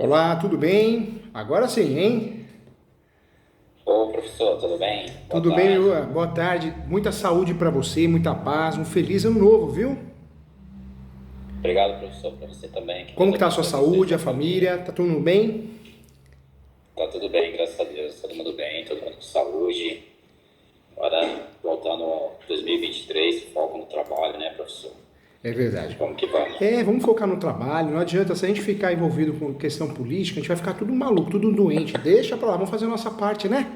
Olá, tudo bem? Agora sim, hein? Ô, professor, tudo bem? Boa Tudo bem, tarde. Lua? Boa tarde. Muita saúde para você, muita paz, um feliz ano novo, viu? Obrigado, professor, para você também. Que Como Deus que tá a sua abençoe você e saúde, sua a família. família? Tá tudo bem? Tá tudo bem, graças a Deus. Todo mundo bem, todo mundo com saúde. Agora, voltando ao 2023, foco no trabalho, né, professor? É verdade. Vamos que vamos. Vamos focar no trabalho. Não adianta, se a gente ficar envolvido com questão política, a gente vai ficar tudo maluco, tudo doente. Deixa pra lá, vamos fazer a nossa parte, né?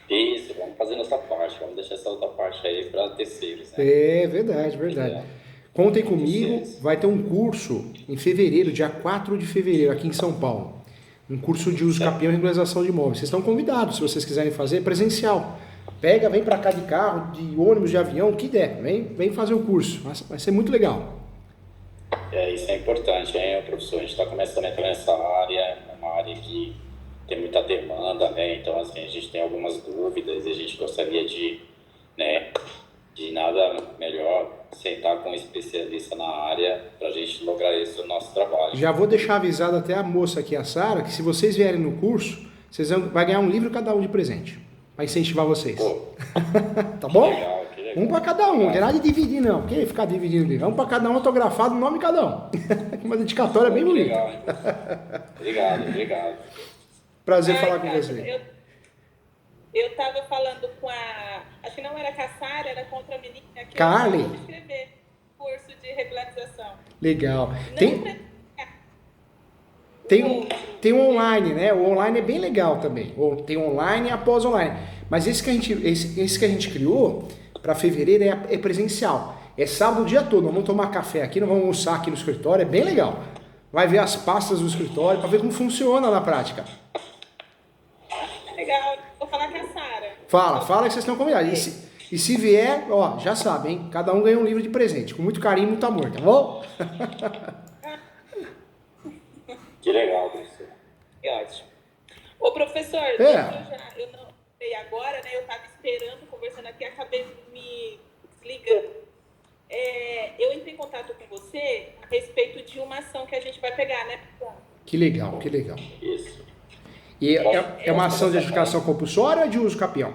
Isso, vamos fazer nossa parte. Vamos deixar essa outra parte aí para terceiros, né? É verdade, verdade. Entendeu? Contem Muito comigo, sérios. vai ter um curso em fevereiro, dia 4 de fevereiro, aqui em São Paulo. Um curso de uso capião e Certo. regularização de imóveis. Vocês estão convidados, se vocês quiserem fazer, é presencial. Pega, vem para cá de carro, de ônibus, de avião, o que der. Vem fazer o curso. Vai ser muito legal. Isso é importante, hein, professor? A gente está começando a entrar nessa área, é uma área que tem muita demanda, né? Então, assim, a gente tem algumas dúvidas e a gente gostaria de, né, de nada melhor sentar com um especialista na área para a gente lograr isso no nosso trabalho. Já vou deixar avisado até a moça aqui, a Sara, que se vocês vierem no curso, vocês vão ganhar um livro cada um de presente. Para incentivar vocês. Pô, Tá que bom? legal, que Um legal. para cada um, não tem Legal. nada de dividir não. Quem ficar dividindo livro? Um para cada um, autografado, o nome de cada um. Uma dedicatória Pô, bem que bonita. legal, hein, professor? Obrigado, obrigado. Prazer Ai, falar com Kátia, você. eu tava falando com a. Acho que não era com a Sara, era com outra menina que eu Carly. acabei de escrever curso de regularização. Legal. Não Tem, o um- outro. tem um online, né? O online é bem legal também. Tem online e após online. Mas esse que a gente criou para fevereiro é presencial. É sábado o dia todo. Nós vamos tomar café aqui, nós vamos almoçar aqui no escritório. É bem legal. Vai ver as pastas do escritório para ver como funciona na prática. Legal, vou falar com a Sara. Fala que vocês estão combinados. E se vier, ó, já sabe, hein? Cada um ganha um livro de presente. Com muito carinho e muito amor, tá bom? Que legal, professor. Que ótimo. Ô, professor, eu não sei agora, né? Eu estava esperando, conversando aqui, acabei me desligando. Eu entrei em contato com você a respeito de uma ação que a gente vai pegar, né? Que legal, que legal. Isso. E é uma ação de adjudicação compulsória ou é de uso capião?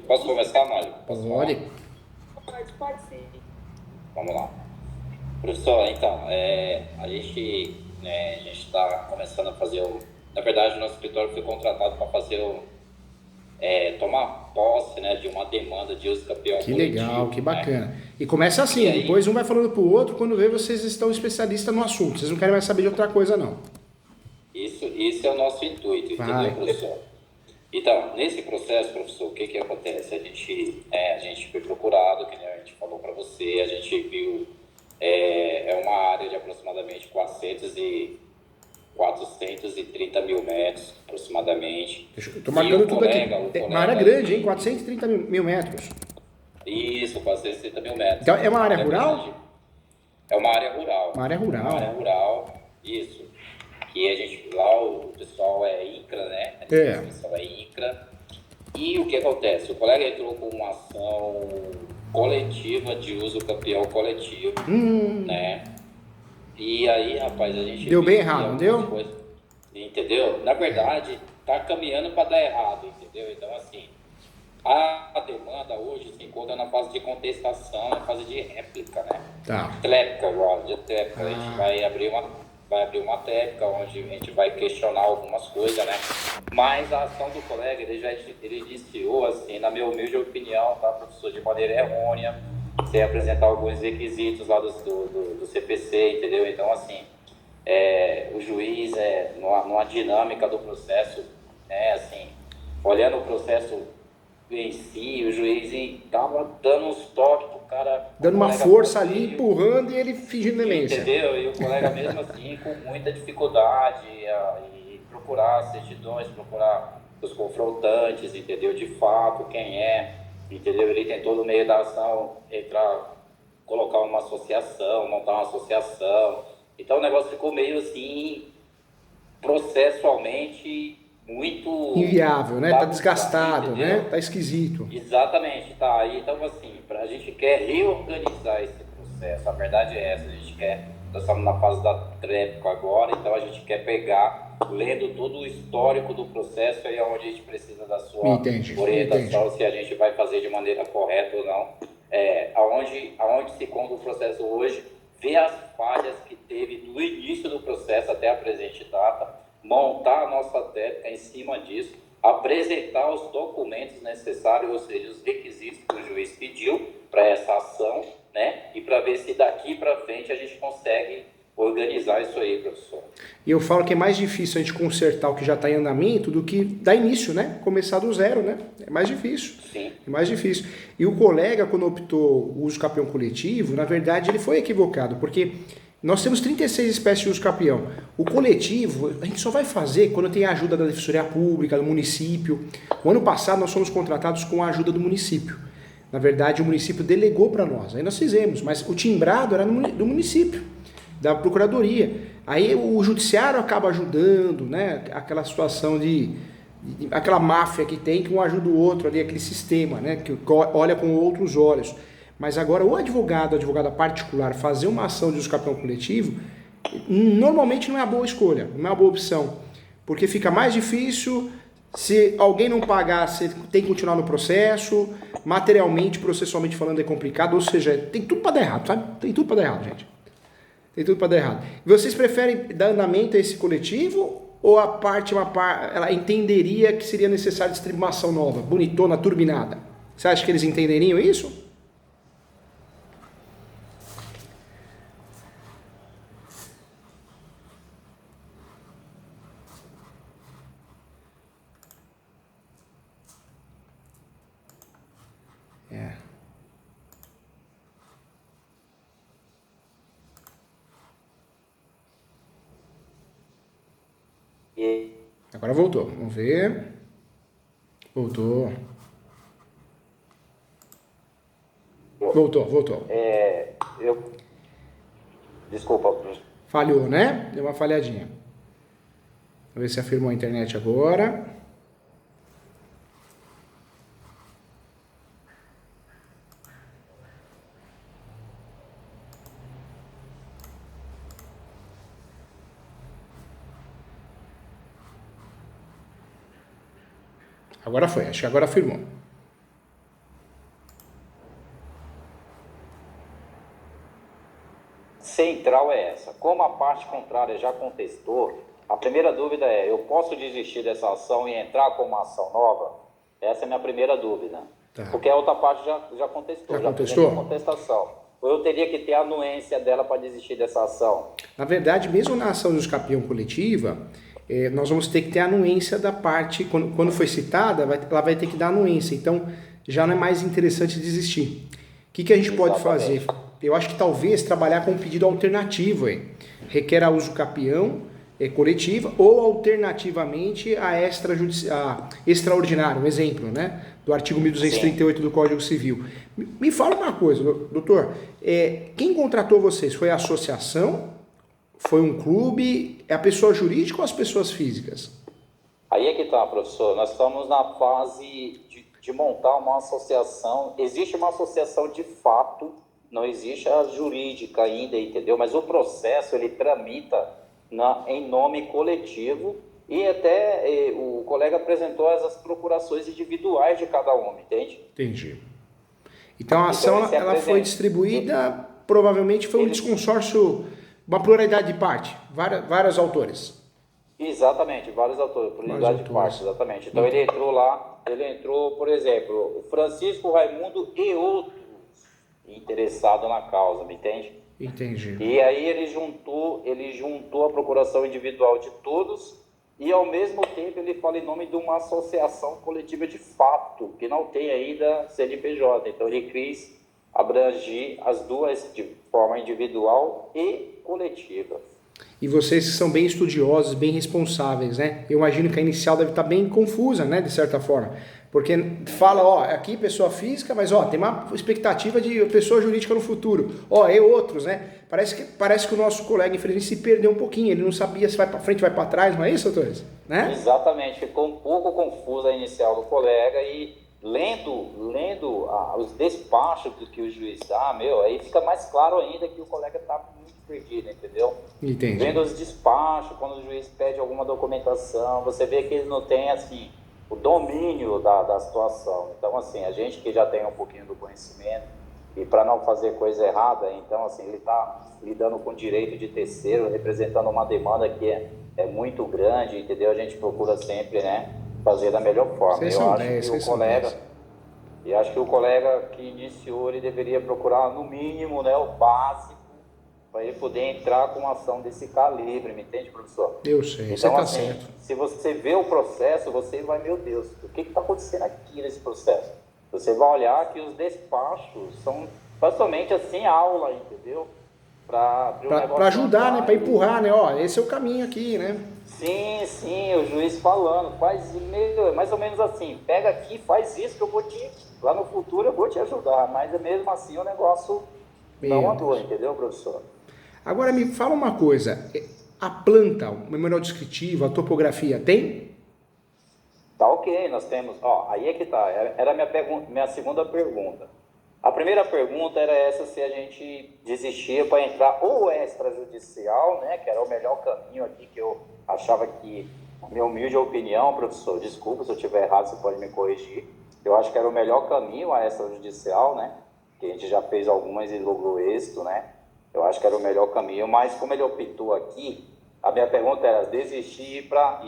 Posso começar, Mário? Posso falar? Pode. Pode sim. Vamos lá. Professor, então, a gente está começando a fazer na verdade, o nosso escritório foi contratado para fazer tomar posse, né, de uma demanda de uso campeão Que coletivo, legal, que né? bacana. E começa assim, E aí? depois um vai falando pro outro, quando vê vocês estão especialistas no assunto. Vocês não querem mais saber de outra coisa, não. Isso é o nosso intuito, Vai. entendeu, professor? Então, nesse processo, professor, o que que acontece? A gente foi procurado, que nem a gente falou para você, a gente viu, é uma área de aproximadamente 430 mil metros, aproximadamente. Eu tô E marcando o tudo colega, aqui. É uma área grande, hein? 430 mil metros. Isso, 430 mil metros. Então, é uma área rural? grande. É uma área rural. Uma área rural. Uma área rural, isso. Que a gente, lá o pessoal é INCRA, né? É. O pessoal é INCRA. E o que acontece? O colega entrou com uma ação coletiva de uso campeão coletivo, né? E aí, rapaz, a gente Deu bem viu que errado, não algumas deu? coisas- entendeu? Na verdade, tá caminhando para dar errado, entendeu? Então, assim, a demanda hoje se encontra na fase de contestação, na fase de réplica, né? Tá. Tréplica, igual, de tréplica. A gente vai abrir uma tréplica onde a gente vai questionar algumas coisas, né? Mas a ação do colega, ele iniciou, assim, na minha humilde opinião, tá, professor, de maneira errônea, sem apresentar alguns requisitos lá do CPC, entendeu? Então, assim, o juiz, numa dinâmica do processo, né, assim, olhando o processo em si, o juiz estava dando uns toques pro cara. Dando o uma colega força poder, ali, empurrando e ele fingindo demência. entendeu? E o colega mesmo assim, com muita dificuldade, e procurar certidões, procurar os confrontantes, entendeu? De fato, quem é, entendeu? Ele tentou no meio da ação colocar uma associação, montar uma associação. Então o negócio ficou meio assim, processualmente muito Inviável, né? Tá bagunçado, desgastado, entendeu? né? Tá esquisito. Exatamente, tá aí. Então, assim, a gente quer reorganizar esse processo. A verdade é essa, a gente quer nós estamos na fase da tréplica agora, então a gente quer pegar, lendo todo o histórico do processo, aí é onde a gente precisa da sua orientação, se a gente vai fazer de maneira correta ou não. Aonde se conta o processo hoje, ver as falhas que teve do início do processo até a presente data, montar a nossa técnica em cima disso, apresentar os documentos necessários, ou seja, os requisitos que o juiz pediu para essa ação, né? E para ver se daqui para frente a gente consegue organizar isso aí, professor. E eu falo que é mais difícil a gente consertar o que já está em andamento do que dar início, né? Começar do zero, né? É mais difícil. Sim. É mais difícil. E o colega, quando optou o uso capião coletivo, na verdade ele foi equivocado, porque nós temos 36 espécies de uso capião. O coletivo, a gente só vai fazer quando tem a ajuda da Defensoria Pública, do município. O ano passado nós fomos contratados com a ajuda do município. Na verdade, o município delegou para nós. Aí nós fizemos, mas o timbrado era do município, da procuradoria. Aí o judiciário acaba ajudando, né? Aquela situação aquela máfia que tem, que um ajuda o outro ali, aquele sistema, né? Que olha com outros olhos. Mas agora o advogado, a advogada particular, fazer uma ação de uso capião coletivo, normalmente não é uma boa escolha, não é uma boa opção. Porque fica mais difícil, se alguém não pagar, você tem que continuar no processo, materialmente, processualmente falando, é complicado, ou seja, tem tudo para dar errado, sabe? Tem tudo para dar errado, gente. Tem tudo para dar errado. Vocês preferem dar andamento a esse coletivo ou ela entenderia que seria necessário distribuir uma ação nova, bonitona, turbinada? Você acha que eles entenderiam isso? Agora voltou. Vamos ver. Voltou. Voltou. Desculpa. Falhou, né? Deu uma falhadinha. Vamos ver se afirmou a internet agora. Agora foi, acho que agora afirmou. Central é essa. Como a parte contrária já contestou, a primeira dúvida é, eu posso desistir dessa ação e entrar com uma ação nova? Essa é a minha primeira dúvida. Tá. Porque a outra parte já contestou. Já contestou? Contestação. Ou eu teria que ter a anuência dela para desistir dessa ação? Na verdade, mesmo na ação de uso capião coletiva, nós vamos ter que ter a anuência da parte, quando foi citada, ela vai ter que dar anuência, então já não é mais interessante desistir. O que a gente pode fazer? Eu acho que talvez trabalhar com um pedido alternativo, requer a uso capião coletiva ou alternativamente a extraordinário, um exemplo, né, do artigo 1238 do Código Civil. Me fala uma coisa, doutor, quem contratou vocês? Foi a associação? Foi um clube? É a pessoa jurídica ou as pessoas físicas? Aí é que tá, professor. Nós estamos na fase de montar uma associação. Existe uma associação de fato, não existe a jurídica ainda, entendeu? Mas o processo, ele tramita em nome coletivo e até o colega apresentou as procurações individuais de cada um, entende? Entendi. Então a ação ela foi distribuída, provavelmente foi um desconsórcio, uma pluralidade de parte, vários autores. Exatamente, vários autores, pluralidade de parte, exatamente. Então ele entrou, por exemplo, o Francisco Raimundo e outros interessados na causa, me entende? Entendi. E aí ele juntou a procuração individual de todos e ao mesmo tempo ele fala em nome de uma associação coletiva de fato, que não tem ainda CNPJ. Então ele quis abranger as duas de forma individual e coletiva. E vocês que são bem estudiosos, bem responsáveis, né? Eu imagino que a inicial deve estar bem confusa, né? De certa forma. Porque fala, aqui pessoa física, mas tem uma expectativa de pessoa jurídica no futuro. E outros, né? Parece que o nosso colega, infelizmente, se perdeu um pouquinho. Ele não sabia se vai para frente, vai para trás, não é isso, doutores? Né? Exatamente. Ficou um pouco confusa a inicial do colega e lendo os despachos que o juiz dá, aí fica mais claro ainda que o colega está muito perdido, entendeu? Entendi. Vendo os despachos, quando o juiz pede alguma documentação, você vê que ele não tem, assim, o domínio da situação. Então, assim, a gente que já tem um pouquinho do conhecimento, e para não fazer coisa errada, então, assim, ele está lidando com direito de terceiro, representando uma demanda que é muito grande, entendeu? A gente procura sempre, né, fazer da melhor forma. Eu acho que o colega que iniciou, ele deveria procurar, no mínimo, né, o básico, para ele poder entrar com uma ação desse calibre, me entende, professor? Eu sei, então, você está assim, certo. Se você vê o processo, você vai, meu Deus, o que está acontecendo aqui nesse processo? Você vai olhar que os despachos são praticamente assim aula, entendeu? Para ajudar, né? Para empurrar, né? Ó, esse é o caminho aqui, né? Sim, o juiz falando, mais ou menos assim, pega aqui, faz isso que eu vou lá no futuro eu vou te ajudar, mas mesmo assim o negócio não andou, entendeu, professor? Agora me fala uma coisa, a planta, o memorial descritivo, a topografia, tem? Tá ok, nós temos, aí é que tá, era a minha segunda pergunta. A primeira pergunta era essa, se a gente desistia para entrar ou extrajudicial, né, que era o melhor caminho aqui, que eu achava que, a minha humilde opinião, professor, desculpa se eu estiver errado, você pode me corrigir, eu acho que era o melhor caminho a extrajudicial, né, que a gente já fez algumas e logrou êxito, né, eu acho que era o melhor caminho, mas como ele optou aqui, a minha pergunta era desistir para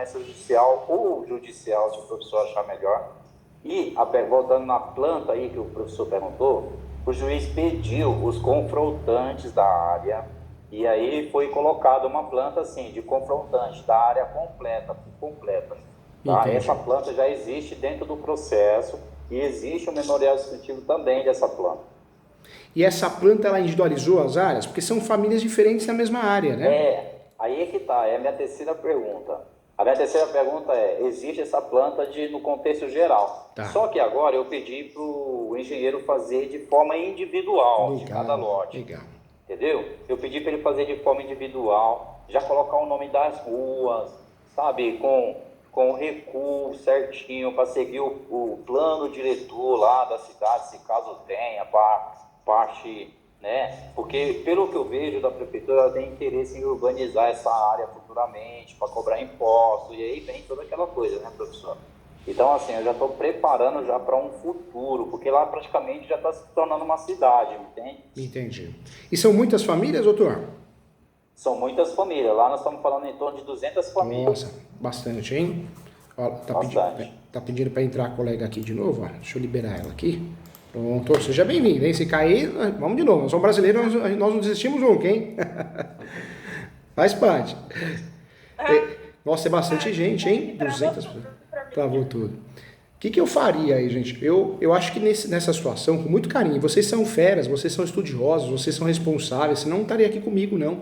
extrajudicial ou judicial, se o professor achar melhor. E, voltando na planta aí que o professor perguntou, o juiz pediu os confrontantes da área e aí foi colocada uma planta assim, de confrontante da área completa. Tá? Essa planta já existe dentro do processo e existe um memorial descritivo também dessa planta. E essa planta, ela individualizou as áreas? Porque são famílias diferentes na mesma área, né? Aí é que tá, é a minha terceira pergunta. A minha terceira pergunta existe essa planta no contexto geral. Tá. Só que agora eu pedi para o engenheiro fazer de forma individual, de cada lote. Legal. Entendeu? Eu pedi para ele fazer de forma individual, já colocar o nome das ruas, sabe, com o recuo certinho, para seguir o plano diretor lá da cidade, se caso tenha, parte... né? Porque, pelo que eu vejo da prefeitura, ela tem interesse em urbanizar essa área futuramente, para cobrar impostos, e aí vem toda aquela coisa, né, professor? Então, assim, eu já estou preparando já para um futuro, porque lá praticamente já está se tornando uma cidade, entende? Entendi. E são muitas famílias, doutor? São muitas famílias. Lá nós estamos falando em torno de 200 famílias. Nossa, bastante, hein? Ó, tá pedindo para entrar a colega aqui de novo, ó. Deixa eu liberar ela aqui. Pronto, seja bem-vindo, hein? Se cair, vamos de novo. Nós somos brasileiros, nós não desistimos nunca, hein? Faz parte. Nossa, é bastante gente, hein? 200 pessoas. Travou tudo. O que eu faria aí, gente? Eu acho que nessa situação, com muito carinho, vocês são feras, vocês são estudiosos, vocês são responsáveis, senão não estaria aqui comigo, não.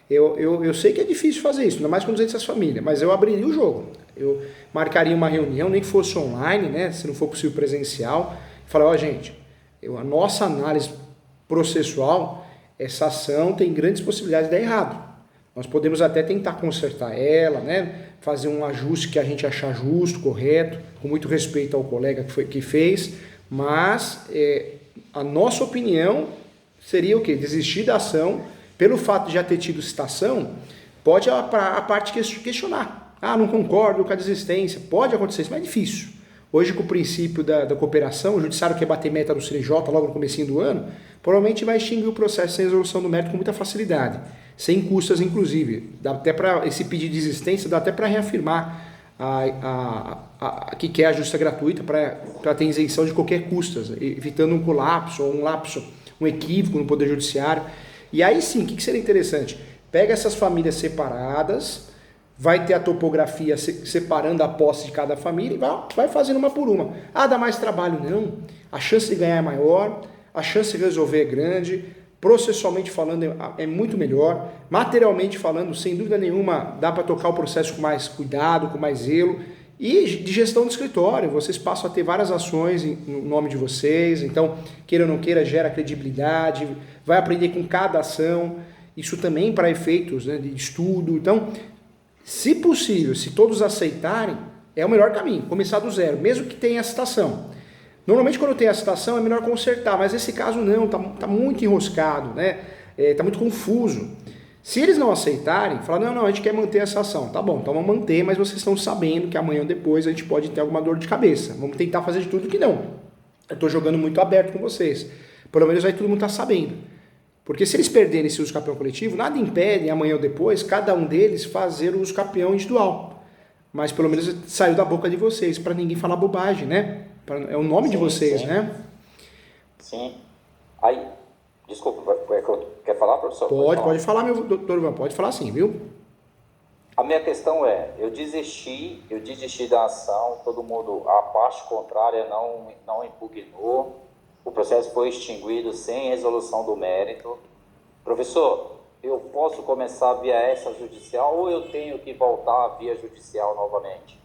Eu sei que é difícil fazer isso, ainda mais com 200 famílias, mas eu abriria o jogo. Eu marcaria uma reunião, nem que fosse online, né? Se não for possível presencial. Falar, gente, a nossa análise processual, essa ação tem grandes possibilidades de dar errado. Nós podemos até tentar consertar ela, né? Fazer um ajuste que a gente achar justo, correto, com muito respeito ao colega que fez, mas a nossa opinião seria o quê? Desistir da ação, pelo fato de já ter tido citação, pode a parte questionar. Não concordo com a desistência, pode acontecer isso, mas é difícil. Hoje, com o princípio da cooperação, o judiciário quer bater meta do CNJ logo no comecinho do ano, provavelmente vai extinguir o processo sem resolução do mérito com muita facilidade, sem custas, inclusive. Dá até para esse pedido de desistência, dá até para reafirmar que quer a justiça gratuita para ter isenção de qualquer custas, evitando um colapso ou um equívoco no Poder Judiciário. E aí sim, o que seria interessante? Pega essas famílias separadas, vai ter a topografia separando a posse de cada família e vai fazendo uma por uma. Dá mais trabalho? Não. A chance de ganhar é maior, a chance de resolver é grande, processualmente falando é muito melhor, materialmente falando, sem dúvida nenhuma, dá para tocar o processo com mais cuidado, com mais zelo, e de gestão do escritório, vocês passam a ter várias ações no nome de vocês, então, queira ou não queira, gera credibilidade, vai aprender com cada ação, isso também para efeitos, né, de estudo. Então, se possível, se todos aceitarem, é o melhor caminho, começar do zero, mesmo que tenha a citação. Normalmente quando tem a citação é melhor consertar, mas nesse caso não, tá muito enroscado, né? Tá muito confuso. Se eles não aceitarem, falar, não, a gente quer manter essa ação. Tá bom, então vamos manter, mas vocês estão sabendo que amanhã ou depois a gente pode ter alguma dor de cabeça. Vamos tentar fazer de tudo que não. Eu estou jogando muito aberto com vocês. Pelo menos aí todo mundo está sabendo. Porque se eles perderem esse uso campeão coletivo, nada impede amanhã ou depois cada um deles fazer o uso campeão individual. Mas pelo menos saiu da boca de vocês, para ninguém falar bobagem, né? É o nome de vocês, né? Sim. Aí, desculpa, quer falar, professor? Pode falar, meu doutor Ivan, pode falar sim, viu? A minha questão eu desisti da ação, todo mundo, a parte contrária não impugnou, o processo foi extinguido sem resolução do mérito. Professor, eu posso começar via extrajudicial ou eu tenho que voltar via judicial novamente?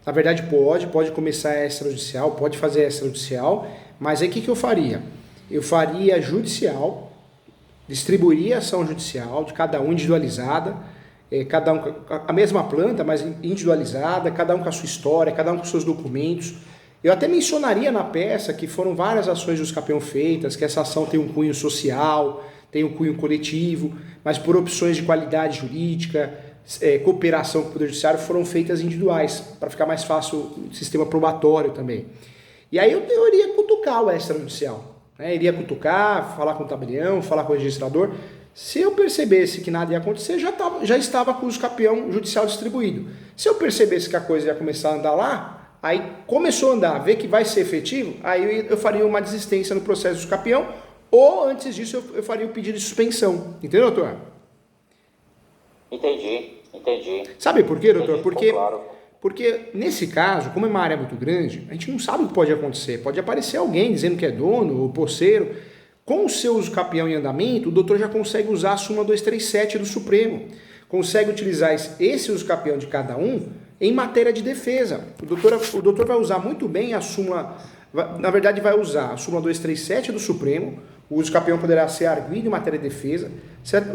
Na verdade pode começar extrajudicial, pode fazer extrajudicial, mas aí o que eu faria? Eu faria judicial, distribuiria a ação judicial de cada um individualizada, cada um a mesma planta, mas individualizada, cada um com a sua história, cada um com seus documentos. Eu até mencionaria na peça que foram várias ações dos campeões feitas, que essa ação tem um cunho social, tem um cunho coletivo, mas por opções de qualidade jurídica, cooperação com o Poder Judiciário foram feitas individuais, para ficar mais fácil o sistema probatório também. E aí eu iria cutucar o extrajudicial, né? Iria cutucar, falar com o tabelião, falar com o registrador. Se eu percebesse que nada ia acontecer, já estava com o campeão judicial distribuído. Se eu percebesse que a coisa ia começar a andar lá, aí começou a andar, ver que vai ser efetivo, aí eu faria uma desistência no processo do campeão, ou antes disso eu faria o pedido de suspensão. Entendeu, doutor? Entendi. Sabe por quê, doutor? Claro. Porque nesse caso, como é uma área muito grande, a gente não sabe o que pode acontecer. Pode aparecer alguém dizendo que é dono ou posseiro. Com o seu uso campeão em andamento, o doutor já consegue usar a súmula 237 do Supremo. Consegue utilizar esse uso campeão de cada um em matéria de defesa. O doutor vai usar muito bem a súmula, na verdade vai usar a súmula 237 do Supremo. O uso campeão poderá ser arguido em matéria de defesa.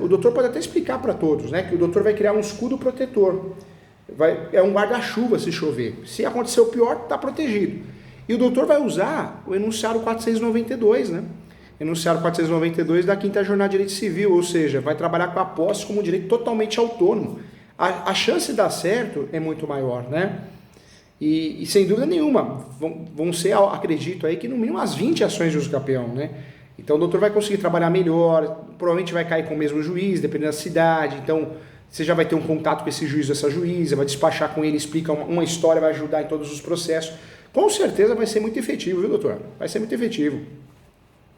O doutor pode até explicar para todos, né, que o doutor vai criar um escudo protetor. É um guarda-chuva se chover. Se acontecer o pior, está protegido. E o doutor vai usar o enunciado 492, né? Enunciado 492 da 5ª Jornada de Direito Civil, ou seja, vai trabalhar com a posse como um direito totalmente autônomo. A chance de dar certo é muito maior, né? E sem dúvida nenhuma, vão ser, acredito aí, que no mínimo as 20 ações de uso campeão, né? Então o doutor vai conseguir trabalhar melhor, provavelmente vai cair com o mesmo juiz, dependendo da cidade, então você já vai ter um contato com esse juiz ou essa juíza, vai despachar com ele, explica uma história, vai ajudar em todos os processos. Com certeza vai ser muito efetivo, viu, doutor? Vai ser muito efetivo.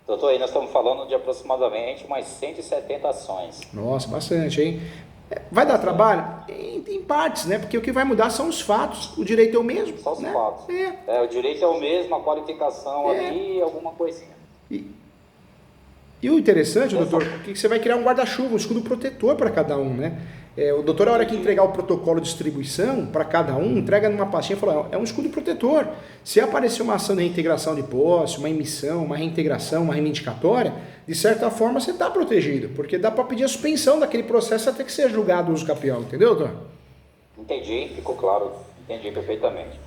Doutor, aí nós estamos falando de aproximadamente umas 170 ações. Nossa, bastante, hein? Vai dar trabalho? Em partes, né? Porque o que vai mudar são os fatos. O direito é o mesmo. Só os né? fatos. O direito é o mesmo, a qualificação ali, alguma coisinha. E o interessante, doutor, é que você vai criar um guarda-chuva, um escudo protetor para cada um, né? O doutor, a hora que entregar o protocolo de distribuição para cada um, entrega numa pastinha e fala, é um escudo protetor. Se aparecer uma ação de reintegração de posse, uma emissão, uma reintegração, uma reivindicatória, de certa forma você está protegido, porque dá para pedir a suspensão daquele processo até que seja julgado o uso campeão, entendeu, doutor? Entendi, ficou claro, entendi perfeitamente.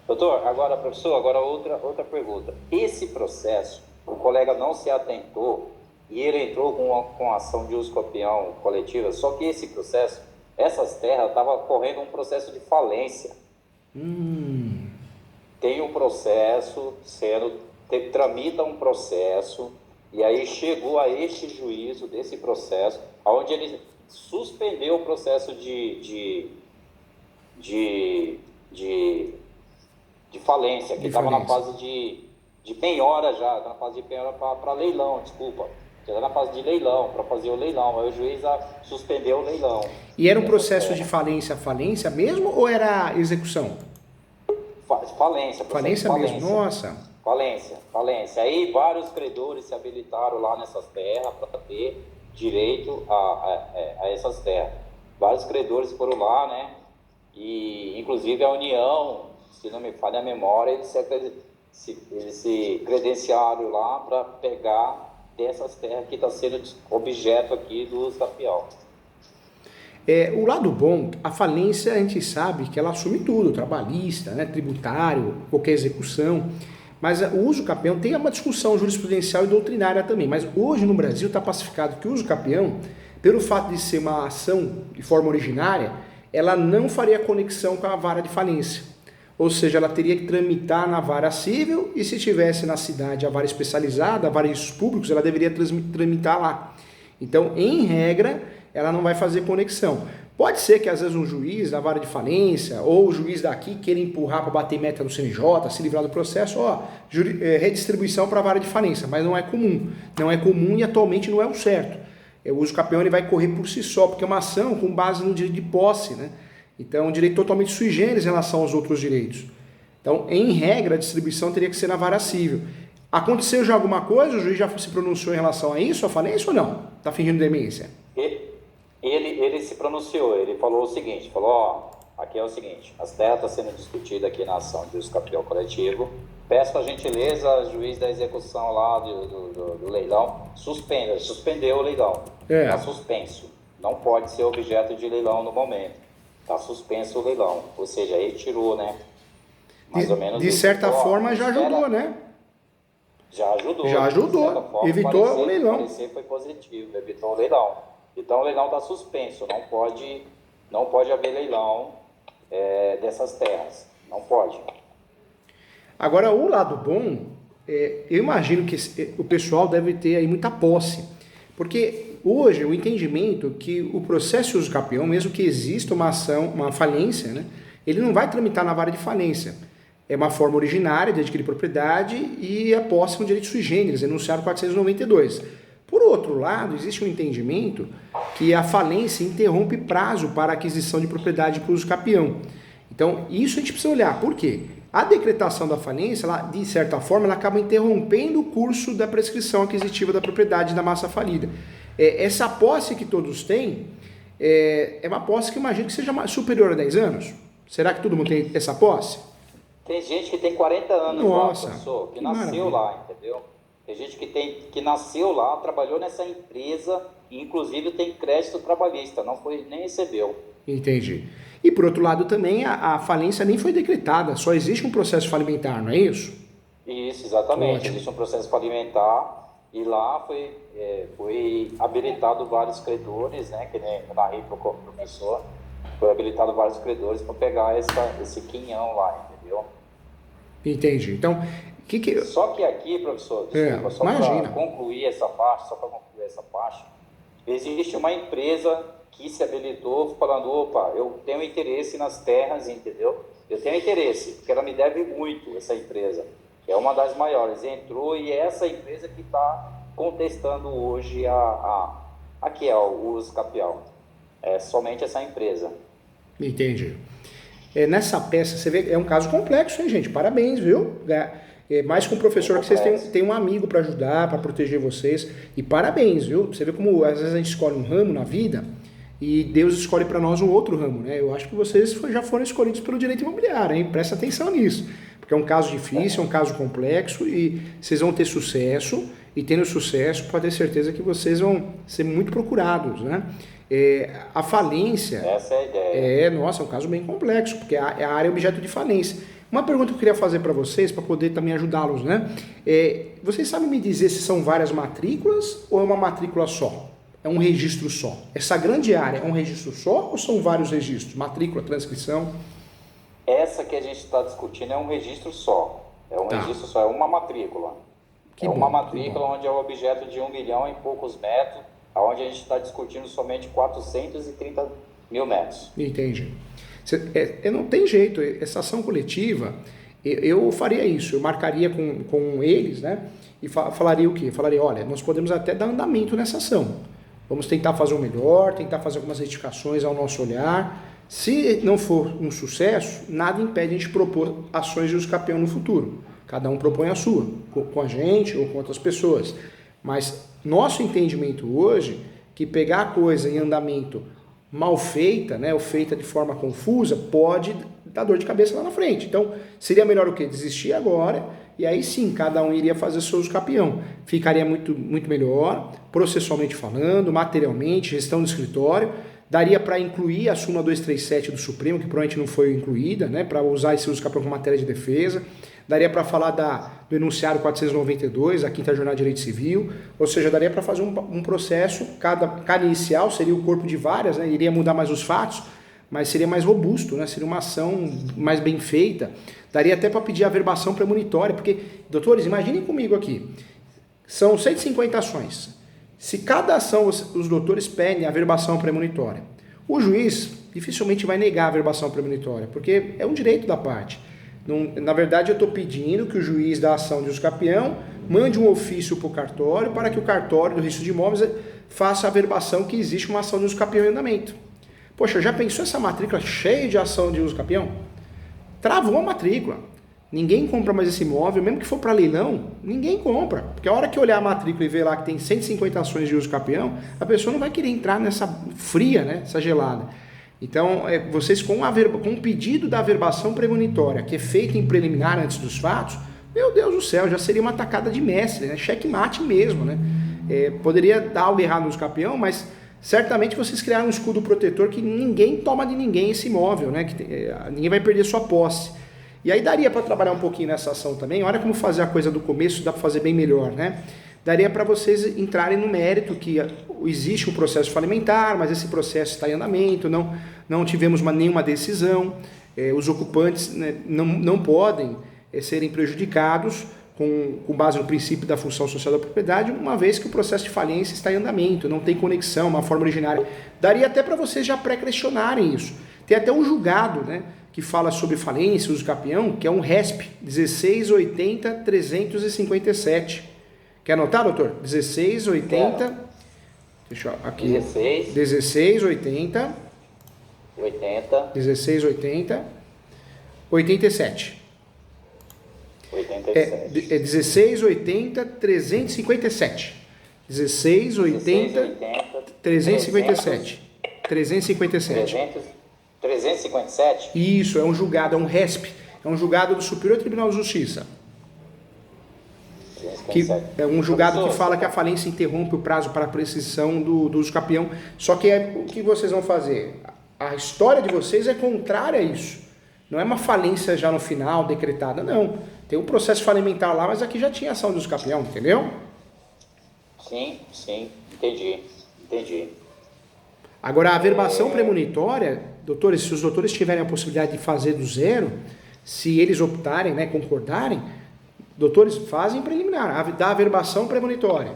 Doutor, professor, outra pergunta. Esse processo, o colega não se atentou e ele entrou com a ação de uso campeão coletiva, só que esse processo, essas terras estavam correndo um processo de falência. Tem um processo tramita um processo, e aí chegou a este juízo desse processo, onde ele suspendeu o processo de falência, que estava na fase de penhora já, na fase de penhora para leilão, desculpa. Já está na fase de leilão, para fazer o leilão. Aí o juiz suspendeu o leilão. E era um processo de falência mesmo ou era execução? Falência mesmo, nossa. Falência. Aí vários credores se habilitaram lá nessas terras para ter direito a essas terras. Vários credores foram lá, né? E inclusive a União, se não me falha a memória, eles se credenciaram lá para pegar dessas terras que está sendo objeto aqui do uso campeão. O lado bom, a falência a gente sabe que ela assume tudo, trabalhista, né, tributário, qualquer execução. Mas o uso capião tem uma discussão jurisprudencial e doutrinária também. Mas hoje no Brasil está pacificado que o uso capião, pelo fato de ser uma ação de forma originária, ela não faria conexão com a vara de falência. Ou seja, ela teria que tramitar na vara civil e se tivesse na cidade a vara especializada, a vara de registros públicos, ela deveria tramitar lá. Então, em regra, ela não vai fazer conexão. Pode ser que às vezes um juiz da vara de falência ou o juiz daqui queira empurrar para bater meta no CNJ, se livrar do processo, redistribuição para a vara de falência, mas não é comum. Não é comum e atualmente não é o certo. O uso capião ele vai correr por si só, porque é uma ação com base no direito de posse, né? Então é um direito totalmente sui generis em relação aos outros direitos. Então, em regra, a distribuição teria que ser na vara civil. Aconteceu já alguma coisa? O juiz já se pronunciou em relação a isso, a falência ou não? Está fingindo demência? Ele se pronunciou, ele falou o seguinte, falou, aqui é o seguinte, as terras estão sendo discutidas aqui na ação de uso capião coletivo, peço a gentileza, juiz da execução lá do leilão, suspendeu o leilão, está suspenso, não pode ser objeto de leilão no momento, está suspenso o leilão, ou seja, ele tirou, né, mais ou menos... De certa forma já ajudou, né? Já ajudou. Já ajudou, forma, evitou o leilão. O parecer foi positivo, evitou o leilão. Então o leilão está suspenso, não pode haver leilão dessas terras, não pode. Agora, o lado bom, eu imagino que o pessoal deve ter aí muita posse, porque hoje o entendimento que o processo de uso capião, mesmo que exista uma ação, uma falência, né, ele não vai tramitar na vara de falência. É uma forma originária de adquirir propriedade e a posse é um direito sui generis, enunciado 492. Por outro lado, existe um entendimento que a falência interrompe prazo para a aquisição de propriedade para uso capião. Então, isso a gente precisa olhar. Por quê? A decretação da falência, ela, de certa forma, ela acaba interrompendo o curso da prescrição aquisitiva da propriedade da massa falida. Essa posse que todos têm é uma posse que eu imagino que seja superior a 10 anos. Será que todo mundo tem essa posse? Tem gente que tem 40 anos lá, professor, que nasceu lá, entendeu? Tem gente que nasceu lá, trabalhou nessa empresa e inclusive tem crédito trabalhista, nem recebeu. Entendi. E por outro lado também a falência nem foi decretada, só existe um processo falimentar, não é isso? Isso, exatamente. Ótimo. Existe um processo falimentar e lá foi habilitado vários credores, né? Que nem eu narrei para o professor, foi habilitado vários credores para pegar esse quinhão lá, entendeu? Entendi. Então, Só que aqui, professor, desculpa, só para concluir essa parte, existe uma empresa que se habilitou falando, opa, eu tenho interesse nas terras, entendeu? Eu tenho interesse, porque ela me deve muito, essa empresa. É uma das maiores, entrou e é essa empresa que está contestando hoje aqui o uso capião. É somente essa empresa. Entendi. Nessa peça, você vê, é um caso complexo, hein, gente? Parabéns, viu? Mais com o professor que vocês têm um amigo para ajudar, para proteger vocês. E parabéns, viu? Você vê como às vezes a gente escolhe um ramo na vida e Deus escolhe para nós um outro ramo, né? Eu acho que vocês já foram escolhidos pelo direito imobiliário, hein? Presta atenção nisso. Porque é um caso difícil, é um caso complexo e vocês vão ter sucesso. E tendo sucesso, pode ter certeza que vocês vão ser muito procurados, né? A falência... Essa é a ideia. É um caso bem complexo, porque a área é objeto de falência. Uma pergunta que eu queria fazer para vocês, para poder também ajudá-los, né? Vocês sabem me dizer se são várias matrículas ou é uma matrícula só? É um registro só? Essa grande área é um registro só ou são vários registros? Matrícula, transcrição? Essa que a gente está discutindo é um registro só. É um registro só, é uma matrícula. Uma matrícula onde é o objeto de 1 milhão e poucos metros, onde a gente está discutindo somente 430 mil metros. Entendi. Não tem jeito, essa ação coletiva, eu faria isso, eu marcaria com eles, né? E falaria o quê? Falaria, olha, nós podemos até dar andamento nessa ação. Vamos tentar fazer o melhor, tentar fazer algumas retificações ao nosso olhar. Se não for um sucesso, nada impede a gente propor ações de uso capião no futuro. Cada um propõe a sua, com a gente ou com outras pessoas. Mas nosso entendimento hoje, que pegar a coisa em andamento mal feita, né, ou feita de forma confusa, pode dar dor de cabeça lá na frente. Então, seria melhor o quê? Desistir agora, e aí sim, cada um iria fazer seu uso capião. Ficaria muito, muito melhor, processualmente falando, materialmente, gestão do escritório. Daria para incluir a súmula 237 do Supremo, que provavelmente não foi incluída, né, para usar esse uso capião como matéria de defesa. Daria para falar do enunciado 492, a quinta jornada de direito civil, ou seja, daria para fazer um processo, cada inicial seria o corpo de várias, né, iria mudar mais os fatos, mas seria mais robusto, né, seria uma ação mais bem feita. Daria até para pedir a averbação premonitória, porque, doutores, imaginem comigo aqui, são 150 ações. Se cada ação os doutores pedem a averbação premonitória, o juiz dificilmente vai negar a averbação premonitória, porque é um direito da parte. Na verdade, eu estou pedindo que o juiz da ação de uso capião mande um ofício para o cartório para que o cartório do registro de imóveis faça a averbação que existe uma ação de uso capião em andamento. Poxa, já pensou essa matrícula cheia de ação de uso capião? Travou a matrícula. Ninguém compra mais esse imóvel, mesmo que for para leilão, ninguém compra. Porque a hora que olhar a matrícula e ver lá que tem 150 ações de uso capião, a pessoa não vai querer entrar nessa fria, né, essa gelada. Então, vocês com o pedido da averbação premonitória, que é feita em preliminar antes dos fatos, meu Deus do céu, já seria uma tacada de mestre, né? Checkmate mesmo, né? Poderia dar algo errado no uso capião, mas certamente vocês criaram um escudo protetor que ninguém toma de ninguém esse imóvel, né? Ninguém vai perder sua posse. E aí daria para trabalhar um pouquinho nessa ação também. Olha como fazer a coisa do começo, dá para fazer bem melhor, né? Daria para vocês entrarem no mérito que existe um processo falimentar, mas esse processo está em andamento, não tivemos nenhuma decisão, os ocupantes, né, não podem serem prejudicados com base no princípio da função social da propriedade, uma vez que o processo de falência está em andamento, não tem conexão, uma forma originária. Daria até para vocês já pré-questionarem isso. Tem até um julgado, né, que fala sobre falência, uso capião, que é um RESP 1680-357. Quer anotar, doutor? 1680. Deixa eu aqui. 1680. 1680. 87. 87. 1680 357. 1680 357. 357? Isso, é um julgado, é um RESP. É um julgado do Superior Tribunal de Justiça. Que é um julgado que fala que a falência interrompe o prazo para a prescrição do uso capião. Só que o que vocês vão fazer? A história de vocês é contrária a isso. Não é uma falência já no final, decretada, não. Tem um processo falimentar lá, mas aqui já tinha ação de uso capião, entendeu? Sim, entendi. Agora, a averbação premonitória, doutores, se os doutores tiverem a possibilidade de fazer do zero, se eles optarem, né, concordarem, doutores, fazem preliminar, da averbação premonitória,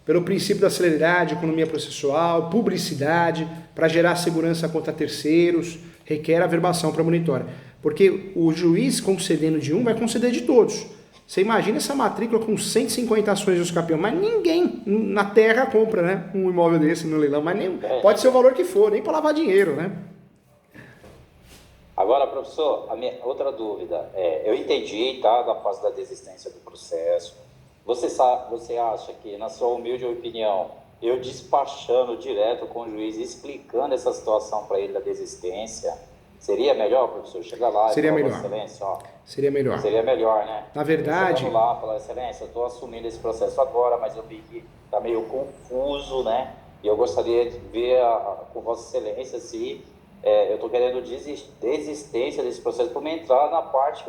pelo princípio da celeridade, economia processual, publicidade, para gerar segurança contra terceiros, requer averbação premonitória. Porque o juiz concedendo de um vai conceder de todos. Você imagina essa matrícula com 150 ações de uso capião, mas ninguém na terra compra, né, um imóvel desse no leilão, mas nem, pode ser o valor que for, nem para lavar dinheiro, né? Agora, professor, a minha outra dúvida eu entendi, tá, da fase da desistência do processo. Você acha que, na sua humilde opinião, eu despachando direto com o juiz, explicando essa situação para ele da desistência, seria melhor, professor? Chegar lá seria e falar, melhor. Excelência, ó. Seria melhor. Seria melhor, né? Na verdade... Chegando lá, falar, Excelência, eu estou assumindo esse processo agora, mas eu vi que está meio confuso, né? E eu gostaria de ver com Vossa Excelência se eu estou querendo desistência desse processo para me entrar na parte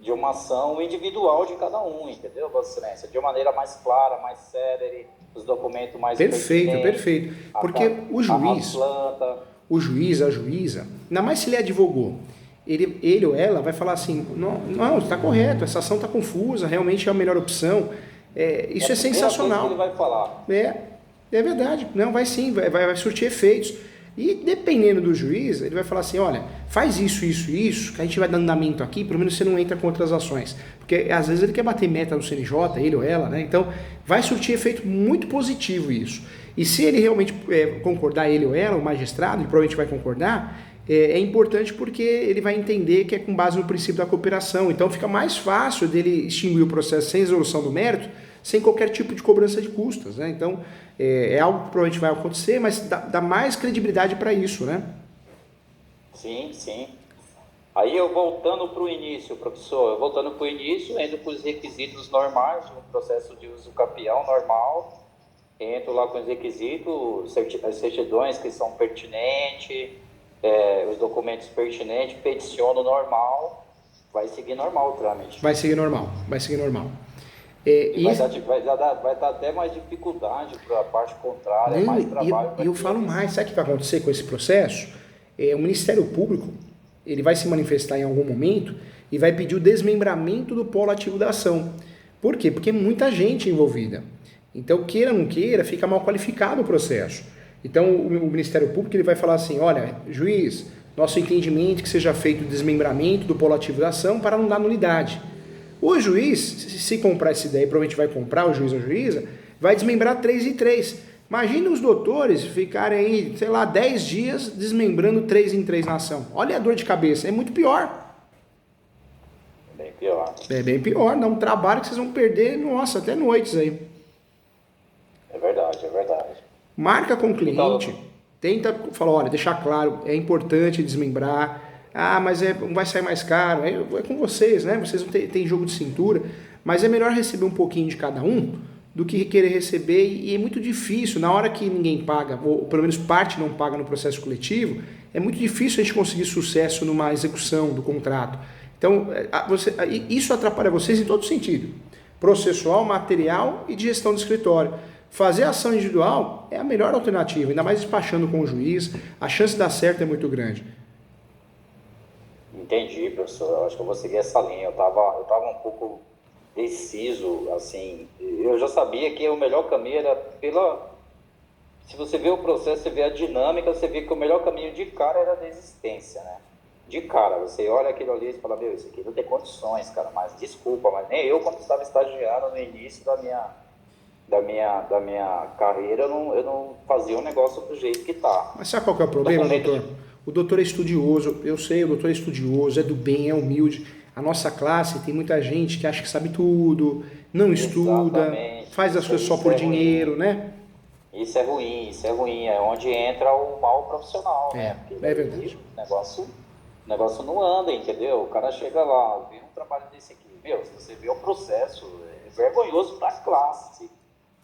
de uma ação individual de cada um, entendeu, Vossa Excelência? De uma maneira mais clara, mais célere, os documentos mais Perfeito. Porque o juiz, a juíza, ainda mais se ele advogou, ele ou ela vai falar assim, não, está correto, essa ação está confusa, realmente é a melhor opção. Isso é sensacional. Ele vai falar. É verdade, não, vai sim, vai surtir efeitos. E dependendo do juiz, ele vai falar assim, olha, faz isso, que a gente vai dando andamento aqui, pelo menos você não entra com outras ações. Porque às vezes ele quer bater meta no CNJ, ele ou ela, né? Então vai surtir efeito muito positivo isso. E se ele realmente concordar, ele ou ela, o magistrado, ele provavelmente vai concordar, é importante porque ele vai entender que é com base no princípio da cooperação. Então fica mais fácil dele extinguir o processo sem resolução do mérito, sem qualquer tipo de cobrança de custas, né? Então, é algo que provavelmente vai acontecer, mas dá mais credibilidade para isso, né? Sim. Aí eu voltando para o início, professor, indo para os requisitos normais de um processo de uso capião normal, entro lá com os requisitos, as certidões que são pertinentes, os documentos pertinentes, peticiono normal, vai seguir normal o trâmite. Vai seguir normal. Vai dar até mais dificuldade para a parte contrária, mais trabalho. E eu falo mais, sabe o que vai acontecer com esse processo? O Ministério Público, ele vai se manifestar em algum momento e vai pedir o desmembramento do polo ativo da ação. Por quê? Porque é muita gente envolvida. Então, queira ou não queira, fica mal qualificado o processo. Então, o Ministério Público ele vai falar assim, olha, juiz, nosso entendimento é que seja feito o desmembramento do polo ativo da ação para não dar nulidade. O juiz, se comprar essa ideia, provavelmente vai comprar, o juiz ou a juíza, vai desmembrar 3 em 3. Imagina os doutores ficarem aí, 10 dias desmembrando 3 em 3 na ação. Olha a dor de cabeça, é muito pior. Bem pior. É bem pior, dá um trabalho que vocês vão perder, nossa, até noites aí. É verdade. Marca com o cliente, tenta falar, olha, deixar claro, é importante desmembrar. Ah, mas vai sair mais caro, é com vocês, né? Vocês não têm jogo de cintura, mas é melhor receber um pouquinho de cada um do que querer receber, e é muito difícil, na hora que ninguém paga, ou pelo menos parte não paga no processo coletivo, é muito difícil a gente conseguir sucesso numa execução do contrato. Então, isso atrapalha vocês em todo sentido, processual, material e de gestão do escritório. Fazer ação individual é a melhor alternativa, ainda mais despachando com o juiz, a chance de dar certo é muito grande. Entendi, professor. Eu acho que eu vou seguir essa linha. Eu tava um pouco deciso, assim. Eu já sabia que o melhor caminho era Se você vê o processo, você vê a dinâmica, você vê que o melhor caminho de cara era a desistência, né? De cara, você olha aquilo ali e fala, meu, isso aqui não tem condições, cara, mas desculpa, mas nem eu, quando estava estagiando no início da minha carreira, eu não fazia o negócio do jeito que tá. Mas sabe qual que é o problema, doutor? O doutor é estudioso, eu sei, o doutor é estudioso, é do bem, é humilde. A nossa classe tem muita gente que acha que sabe tudo, não estuda, faz as coisas só por dinheiro, né? Isso é ruim, é onde entra o mal profissional, né? Porque é verdade. O negócio não anda, entendeu? O cara chega lá, vê um trabalho desse aqui, meu, se você vê o processo, é vergonhoso para a classe.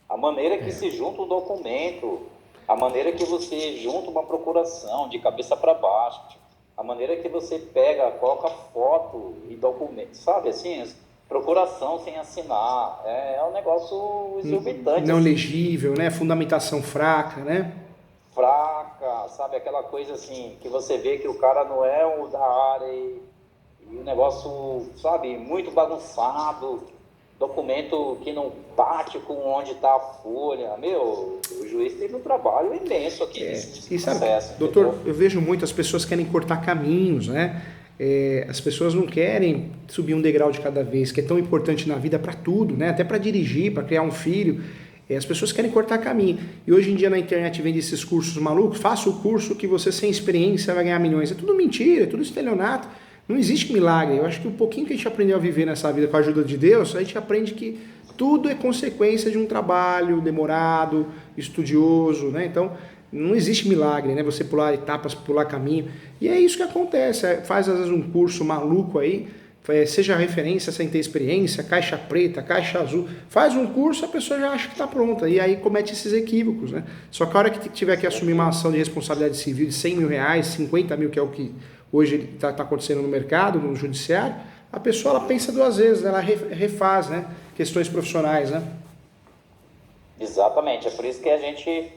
A maneira que se junta um documento, a maneira que você junta uma procuração de cabeça para baixo, a maneira que você coloca foto e documento, sabe assim, procuração sem assinar, é um negócio exorbitante. Não assim. legível, né? Fundamentação fraca, né? Fraca, sabe, aquela coisa assim, que você vê que o cara não é o da área e o negócio, sabe, muito bagunçado, documento que não bate com onde está a folha. Meu, o juiz teve um trabalho imenso aqui nesse processo. Doutor, entendeu? Eu vejo muito, as pessoas querem cortar caminhos, né? As pessoas não querem subir um degrau de cada vez, que é tão importante na vida para tudo, né? Até para dirigir, para criar um filho. As pessoas querem cortar caminho. E hoje em dia na internet vende esses cursos malucos. Faça o curso que você sem experiência vai ganhar milhões. É tudo mentira, é tudo estelionato. Não existe milagre. Eu acho que o pouquinho que a gente aprendeu a viver nessa vida com a ajuda de Deus, a gente aprende que tudo é consequência de um trabalho demorado, estudioso, né? Então, não existe milagre, né? Você pular etapas, pular caminho. E é isso que acontece. Faz às vezes um curso maluco aí, seja referência sem ter experiência, caixa preta, caixa azul, faz um curso, a pessoa já acha que está pronta, e aí comete esses equívocos, né? Só que a hora que tiver que assumir uma ação de responsabilidade civil de 100 mil reais, 50 mil, que é o que hoje está acontecendo no mercado, no judiciário, a pessoa ela pensa 2 vezes, ela refaz, né? Questões profissionais, né? Exatamente, é por isso que a gente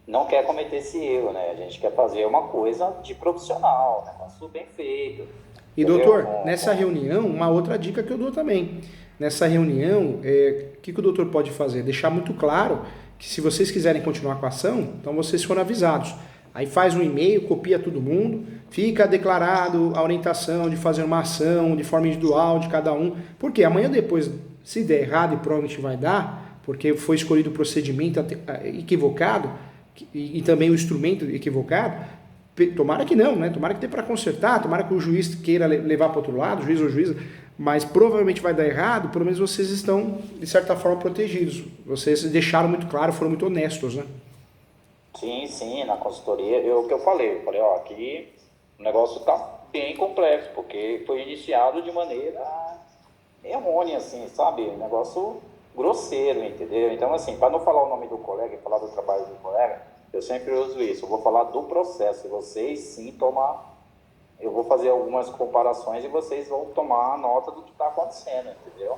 não quer cometer esse erro, né? A gente quer fazer uma coisa de profissional, um negócio bem feito. E doutor, nessa reunião, uma outra dica que eu dou também. Nessa reunião, o que o doutor pode fazer? Deixar muito claro que se vocês quiserem continuar com a ação, então vocês foram avisados. Aí faz um e-mail, copia todo mundo, fica declarado a orientação de fazer uma ação de forma individual de cada um. Porque amanhã depois, se der errado, e provavelmente vai dar, porque foi escolhido o procedimento equivocado e também o instrumento equivocado, tomara que não, né? Tomara que dê para consertar, tomara que o juiz queira levar para o outro lado, o juiz ou juíza, mas provavelmente vai dar errado, pelo menos vocês estão, de certa forma, protegidos. Vocês deixaram muito claro, foram muito honestos, né? Sim, na consultoria, o que eu falei, ó, aqui o negócio está bem complexo, porque foi iniciado de maneira errônea, assim, sabe? O negócio grosseiro, entendeu? Então, assim, para não falar o nome do colega e falar do trabalho do colega, eu sempre uso isso. Eu vou falar do processo, e vocês sim tomar. Eu vou fazer algumas comparações e vocês vão tomar nota do que está acontecendo, entendeu?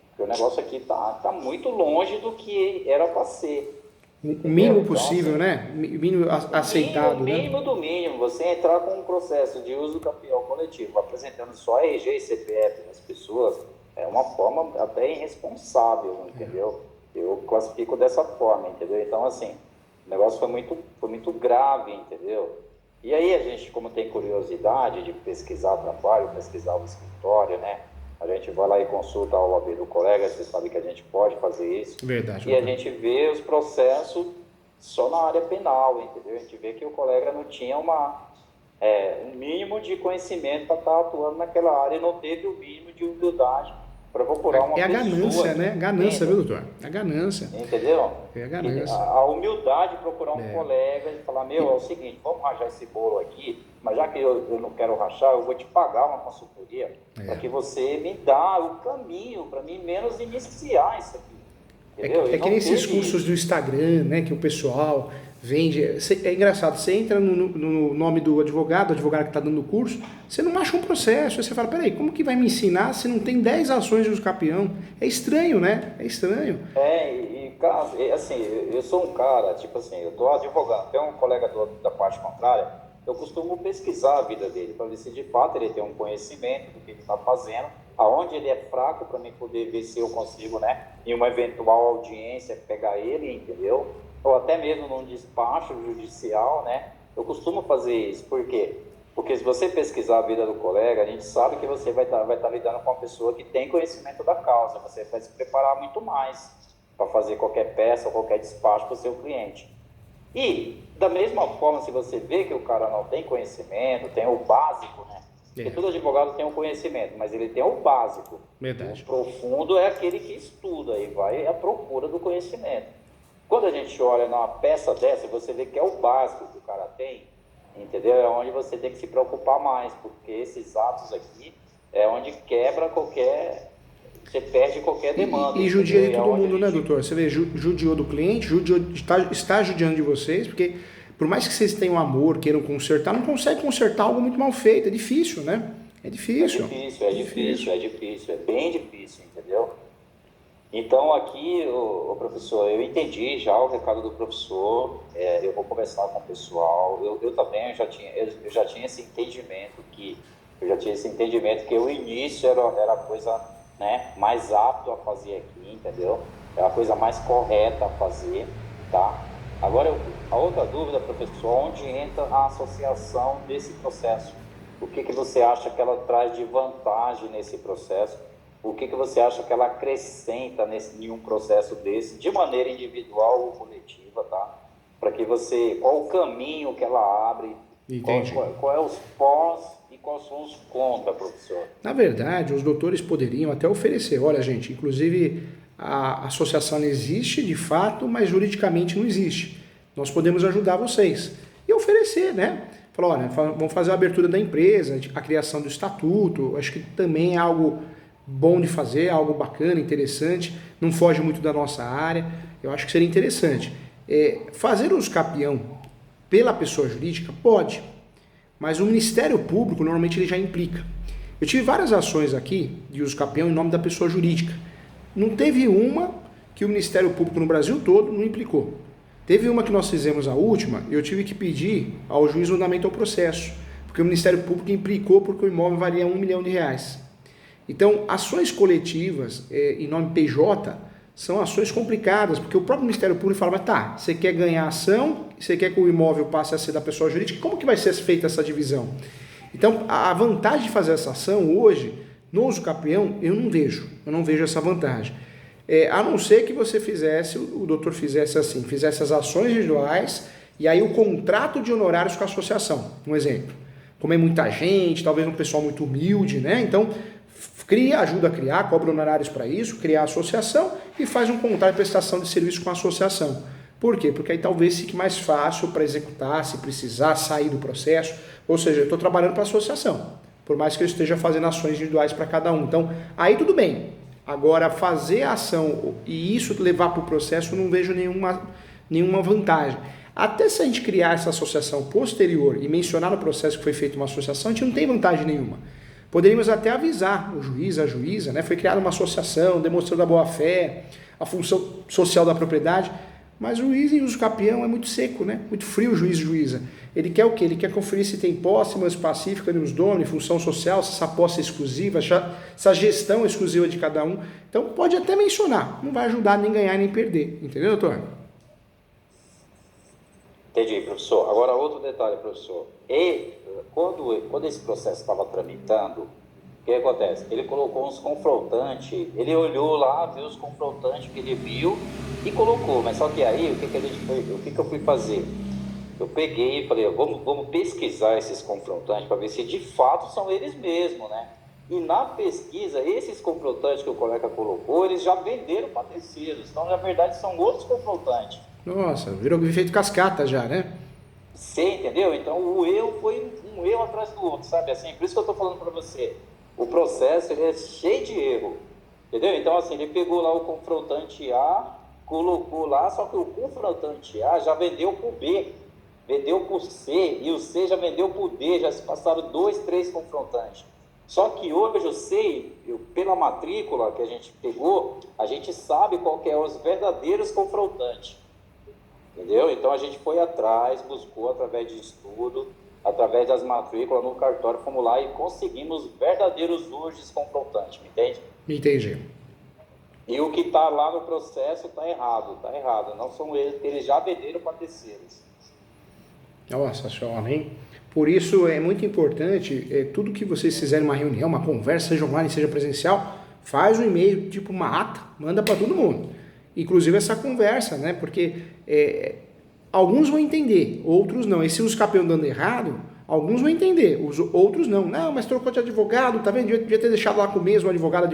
Porque o negócio aqui tá muito longe do que era para ser. O mínimo possível, então, assim, né? O mínimo aceitado, o mínimo do mínimo. Você entrar com um processo de uso do campeão coletivo, apresentando só RG e CPF das pessoas, é uma forma até irresponsável, entendeu? Eu classifico dessa forma, entendeu? Então, assim, o negócio foi muito grave, entendeu? E aí a gente, como tem curiosidade de pesquisar trabalho, pesquisar o escritório, né? A gente vai lá e consulta a OAB do colega, você sabe que a gente pode fazer isso. Verdade. E a gente vê os processos só na área penal, entendeu? A gente vê que o colega não tinha um mínimo de conhecimento para estar atuando naquela área e não teve o mínimo de humildade para procurar uma pessoa. É a ganância, né? Ganância, viu, doutor? É a ganância. Entendeu? É a ganância. A humildade de procurar um colega e falar, é o seguinte, vamos rachar esse bolo aqui, mas já que eu não quero rachar, eu vou te pagar uma consultoria para que você me dá o caminho para mim menos iniciar isso aqui. Entendeu? É que nesses cursos do Instagram, né, que o pessoal vende. É engraçado, você entra no nome do advogado que está dando o curso, você não acha um processo, aí você fala, peraí, como que vai me ensinar se não tem 10 ações de uso campeão? É estranho, né? É estranho. Cara, assim, eu sou um cara, tipo assim, eu estou advogando, tem um colega da parte contrária, eu costumo pesquisar a vida dele, para ver se de fato ele tem um conhecimento do que ele está fazendo, aonde ele é fraco, para mim poder ver se eu consigo, né, em uma eventual audiência, pegar ele, entendeu? Ou até mesmo num despacho judicial, né? Eu costumo fazer isso. Por quê? Porque se você pesquisar a vida do colega, a gente sabe que você vai estar lidando com uma pessoa que tem conhecimento da causa. Você vai se preparar muito mais para fazer qualquer peça ou qualquer despacho para o seu cliente. E, da mesma forma, se você vê que o cara não tem conhecimento, tem o básico, né? Porque todo advogado tem um conhecimento, mas ele tem o básico. Verdade. O profundo é aquele que estuda e vai à procura do conhecimento. Quando a gente olha numa peça dessa, você vê que é o básico que o cara tem, entendeu? É onde você tem que se preocupar mais, porque esses atos aqui é onde quebra você perde qualquer demanda. E judia de todo mundo, né, doutor? Você vê, judiou do cliente, está judiando de vocês, porque por mais que vocês tenham amor, queiram consertar, não consegue consertar algo muito mal feito, é difícil, né? É difícil. É bem difícil, entendeu? Então, aqui, professor, eu entendi já o recado do professor, eu vou conversar com o pessoal, eu também já tinha esse entendimento que o início era a coisa, né, mais apto a fazer aqui, entendeu? É a coisa mais correta a fazer, tá? Agora, a outra dúvida, professor, onde entra a associação desse processo? O que você acha que ela traz de vantagem nesse processo? O que você acha que ela acrescenta em um processo desse, de maneira individual ou coletiva, tá? Para que qual o caminho que ela abre, qual é os pós e quais são os contras, professor? Na verdade, os doutores poderiam até oferecer, olha gente, inclusive a associação existe de fato, mas juridicamente não existe. Nós podemos ajudar vocês e oferecer, né? Falar, olha, vamos fazer a abertura da empresa, a criação do estatuto, acho que também é algo bom de fazer, algo bacana, interessante, não foge muito da nossa área, eu acho que seria interessante. Fazer uso capião pela pessoa jurídica pode, mas o Ministério Público normalmente ele já implica. Eu tive várias ações aqui de uso capião em nome da pessoa jurídica. Não teve uma que o Ministério Público no Brasil todo não implicou. Teve uma que nós fizemos a última, eu tive que pedir ao juiz o andamento ao processo, porque o Ministério Público implicou porque o imóvel valia R$1 milhão. Então, ações coletivas em nome PJ são ações complicadas, porque o próprio Ministério Público fala, mas tá, você quer ganhar ação, você quer que o imóvel passe a ser da pessoa jurídica, como que vai ser feita essa divisão? Então, a vantagem de fazer essa ação hoje, no uso capião, eu não vejo essa vantagem. A não ser que você o doutor fizesse assim, fizesse as ações individuais e aí o contrato de honorários com a associação, um exemplo. Como é muita gente, talvez um pessoal muito humilde, né? Então, ajuda a criar, cobra honorários para isso, criar a associação e faz um contrato de prestação de serviço com a associação. Por quê? Porque aí talvez fique mais fácil para executar, se precisar sair do processo. Ou seja, eu estou trabalhando para a associação, por mais que eu esteja fazendo ações individuais para cada um. Então, aí tudo bem. Agora, fazer a ação e isso levar para o processo, não vejo nenhuma vantagem. Até se a gente criar essa associação posterior e mencionar no processo que foi feita uma associação, a gente não tem vantagem nenhuma. Poderíamos até avisar o juiz, a juíza, né? Foi criada uma associação, demonstrando a boa-fé, a função social da propriedade, mas o juiz em uso capião é muito seco, né? Muito frio o juiz e juíza. Ele quer o quê? Ele quer conferir se tem posse, mas pacífica, nos domini, função social, se essa posse é exclusiva, essa gestão é exclusiva de cada um. Então pode até mencionar, não vai ajudar nem ganhar nem perder. Entendeu, doutor? Entendi, professor. Agora, outro detalhe, professor. Quando esse processo estava tramitando, o que acontece? Ele colocou uns confrontantes, ele olhou lá, viu os confrontantes que ele viu e colocou. Mas só que aí, o que eu fui fazer? Eu peguei e falei, vamos pesquisar esses confrontantes para ver se de fato são eles mesmos, né? E na pesquisa, esses confrontantes que o colega colocou, eles já venderam para terceiros. Então, na verdade, são outros confrontantes. Nossa, virou efeito cascata já, né? Você entendeu? Então o eu foi um eu atrás do outro, sabe? Assim, por isso que eu tô falando para você. O processo ele é cheio de erro, entendeu? Então assim, ele pegou lá o confrontante A, colocou lá, só que o confrontante A já vendeu pro B, vendeu pro C, e o C já vendeu pro D, já se passaram 2, 3 confrontantes. Só que hoje eu sei, pela matrícula que a gente pegou, a gente sabe qual que é os verdadeiros confrontantes. Entendeu? Então a gente foi atrás, buscou através de estudo, através das matrículas no cartório, fomos lá e conseguimos verdadeiros urges confrontantes, me entende? Entendi. E o que está lá no processo está errado, não são eles já venderam para terceiros. Nossa senhora, hein? Por isso é muito importante, tudo que vocês fizerem uma reunião, uma conversa, seja online, seja presencial, faz um e-mail, tipo uma ata, manda para todo mundo. Inclusive essa conversa, né? Porque alguns vão entender, outros não. E se os capião dando errado, alguns vão entender, os outros não. Não, mas trocou de advogado, tá vendo? Devia ter deixado lá com o mesmo advogado,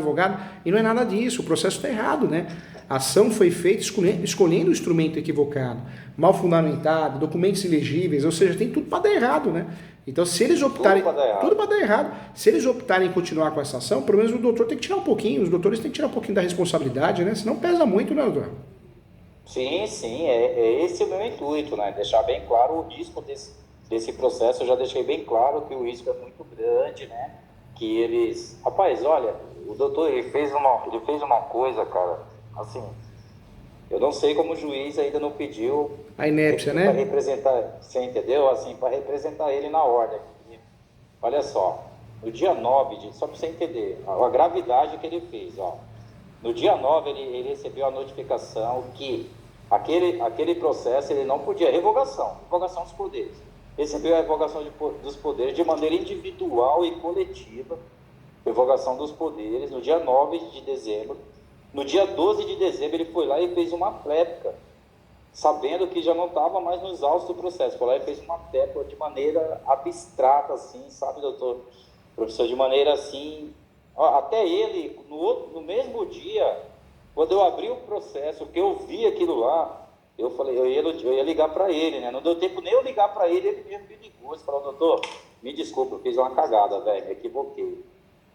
e não é nada disso, o processo está errado, né? A ação foi feita escolhendo o instrumento equivocado, mal fundamentado, documentos ilegíveis, ou seja, tem tudo para dar errado, né? Então, se eles optarem... Tudo para dar errado. Se eles optarem em continuar com essa ação, pelo menos o doutor tem que tirar um pouquinho, os doutores têm que tirar um pouquinho da responsabilidade, né? Senão pesa muito, né, doutor? Sim, é esse o meu intuito, né? Deixar bem claro o risco desse processo. Eu já deixei bem claro que o risco é muito grande, né? Que eles... Rapaz, olha, o doutor, ele fez uma coisa, cara, assim... Eu não sei como o juiz ainda não pediu a inépcia, né? Para representar, você entendeu? Assim, para representar ele na ordem. Olha só, no dia 9, só para você entender, a gravidade que ele fez, ó. No dia 9, ele recebeu a notificação que aquele processo ele não podia, revogação dos poderes. Recebeu a revogação dos poderes de maneira individual e coletiva, revogação dos poderes, no dia 9 de dezembro. No dia 12 de dezembro, ele foi lá e fez uma réplica, sabendo que já não estava mais nos autos do processo. Foi lá e fez uma réplica de maneira abstrata, assim, sabe, doutor? Professor, de maneira assim... Até ele, no mesmo dia, quando eu abri o processo, que eu vi aquilo lá, eu falei, eu ia ligar para ele, né? Não deu tempo nem eu ligar para ele, ele mesmo me ligou. Ele falou, doutor, me desculpa, eu fiz uma cagada, velho, me equivoquei.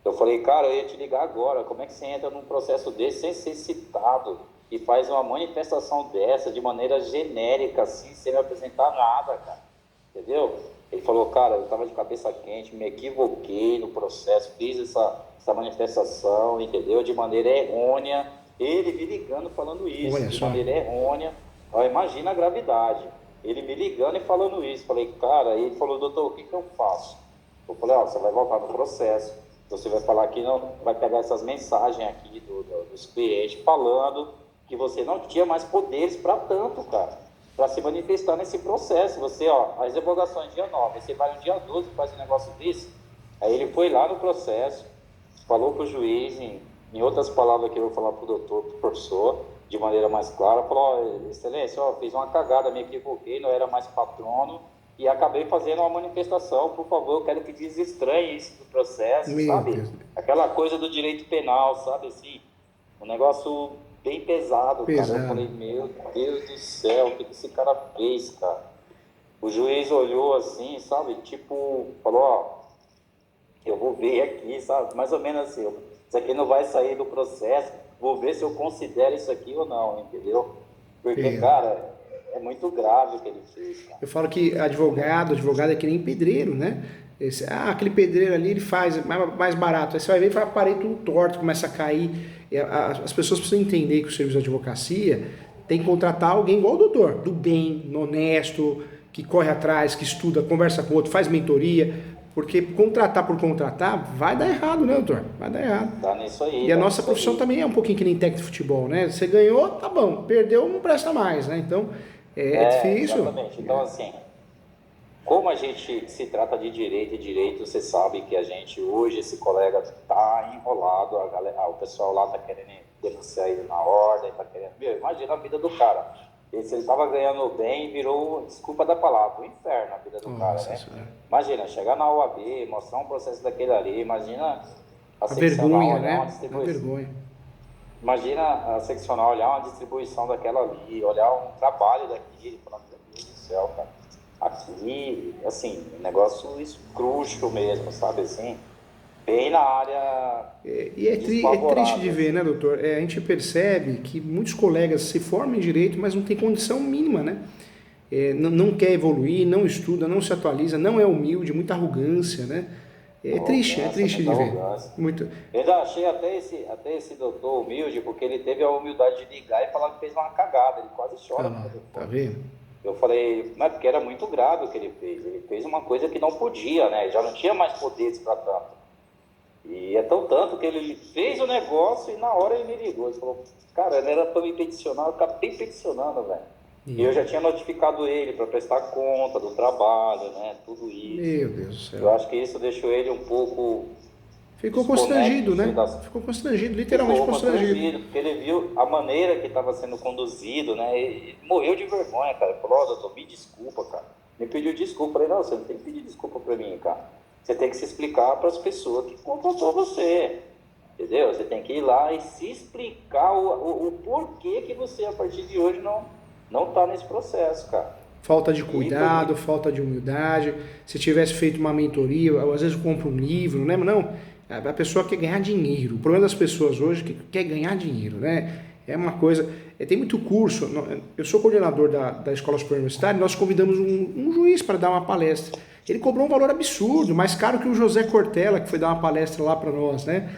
Eu falei, cara, eu ia te ligar agora, como é que você entra num processo desse sem ser citado e faz uma manifestação dessa de maneira genérica, assim, sem me apresentar nada, cara, entendeu? Ele falou, cara, eu tava de cabeça quente, me equivoquei no processo, fiz essa manifestação, entendeu? De maneira errônea, ele me ligando falando isso, de maneira errônea, imagina a gravidade, ele me ligando e falando isso, falei, cara, ele falou, doutor, o que eu faço? Eu falei, você vai voltar no processo. Você vai falar que não, vai pegar essas mensagens aqui dos clientes falando que você não tinha mais poderes para tanto, cara, para se manifestar nesse processo. Você, as revogações dia 9, você vai no dia 12 e faz um negócio desse. Aí ele foi lá no processo, falou para o juiz, em outras palavras que eu vou falar para o doutor, para o professor, de maneira mais clara, falou, excelência, fiz uma cagada, me equivoquei, não era mais patrono, e acabei fazendo uma manifestação, por favor, eu quero que desestranhe isso do processo, sabe? Deus. Aquela coisa do direito penal, sabe, assim, um negócio bem pesado, cara. Eu falei, meu Deus do céu, o que esse cara fez, cara? O juiz olhou assim, sabe, tipo, falou, eu vou ver aqui, sabe, mais ou menos assim, isso aqui não vai sair do processo, vou ver se eu considero isso aqui ou não, entendeu? Porque, cara, é muito grave o que ele fez, cara. Eu falo que advogado é que nem pedreiro, né? Aquele pedreiro ali, ele faz mais barato. Aí você vai ver e faz a parede tudo torto, começa a cair. As pessoas precisam entender que o serviço de advocacia tem que contratar alguém igual o doutor, do bem, honesto, que corre atrás, que estuda, conversa com o outro, faz mentoria. Porque contratar por contratar vai dar errado, né, doutor? Vai dar errado. Tá nisso aí. E a nossa profissão também é um pouquinho que nem técnico de futebol, né? Você ganhou, tá bom. Perdeu, não presta mais, né? Então, é difícil. Exatamente. Então, assim, como a gente se trata de direito, você sabe que a gente, hoje, esse colega tá enrolado, o pessoal lá tá querendo denunciar ele na ordem, tá querendo... Meu, imagina a vida do cara. E se ele tava ganhando bem, virou, desculpa da palavra, o inferno a vida do cara, né? Imagina, chegar na OAB, mostrar um processo daquele ali, imagina a vergonha, né? A vergonha. Imagina a seccional olhar uma distribuição daquela ali, olhar um trabalho daquele, meu Deus do céu, cara. Aqui, assim, um negócio escrúxulo mesmo, sabe assim? Bem na área. É triste de ver, né, doutor? A gente percebe que muitos colegas se formam em direito, mas não tem condição mínima, né? Não quer evoluir, não estuda, não se atualiza, não é humilde, muita arrogância, né? É triste de ver. Muito. Eu ainda achei até esse doutor humilde, porque ele teve a humildade de ligar e falar que fez uma cagada, ele quase chora. Tá vendo? Eu falei, mas porque era muito grave o que ele fez. Ele fez uma coisa que não podia, né? Já não tinha mais poderes para tanto. E é tão tanto que ele fez o negócio e na hora ele me ligou. Ele falou, cara, não era para me peticionar, eu acabei peticionando, velho. E eu já tinha notificado ele para prestar conta do trabalho, né? Tudo isso. Meu Deus do céu. Eu acho que isso deixou ele um pouco... Ficou constrangido, né? Ficou constrangido, literalmente constrangido. Porque ele viu a maneira que estava sendo conduzido, né? Ele morreu de vergonha, cara. Ele falou, ó, doutor, me desculpa, cara. Me pediu desculpa. Eu falei, não, você não tem que pedir desculpa para mim, cara. Você tem que se explicar para as pessoas que contratou você. Entendeu? Você tem que ir lá e se explicar o porquê que você, a partir de hoje, não está nesse processo, cara. Falta de cuidado, falta de humildade. Se tivesse feito uma mentoria, às vezes compra um livro, né? Mas não, a pessoa quer ganhar dinheiro. O problema das pessoas hoje é que quer ganhar dinheiro, né? É uma coisa... Tem muito curso. Eu sou coordenador da Escola Superior Universitária e nós convidamos um juiz para dar uma palestra. Ele cobrou um valor absurdo, mais caro que o José Cortella, que foi dar uma palestra lá para nós, né?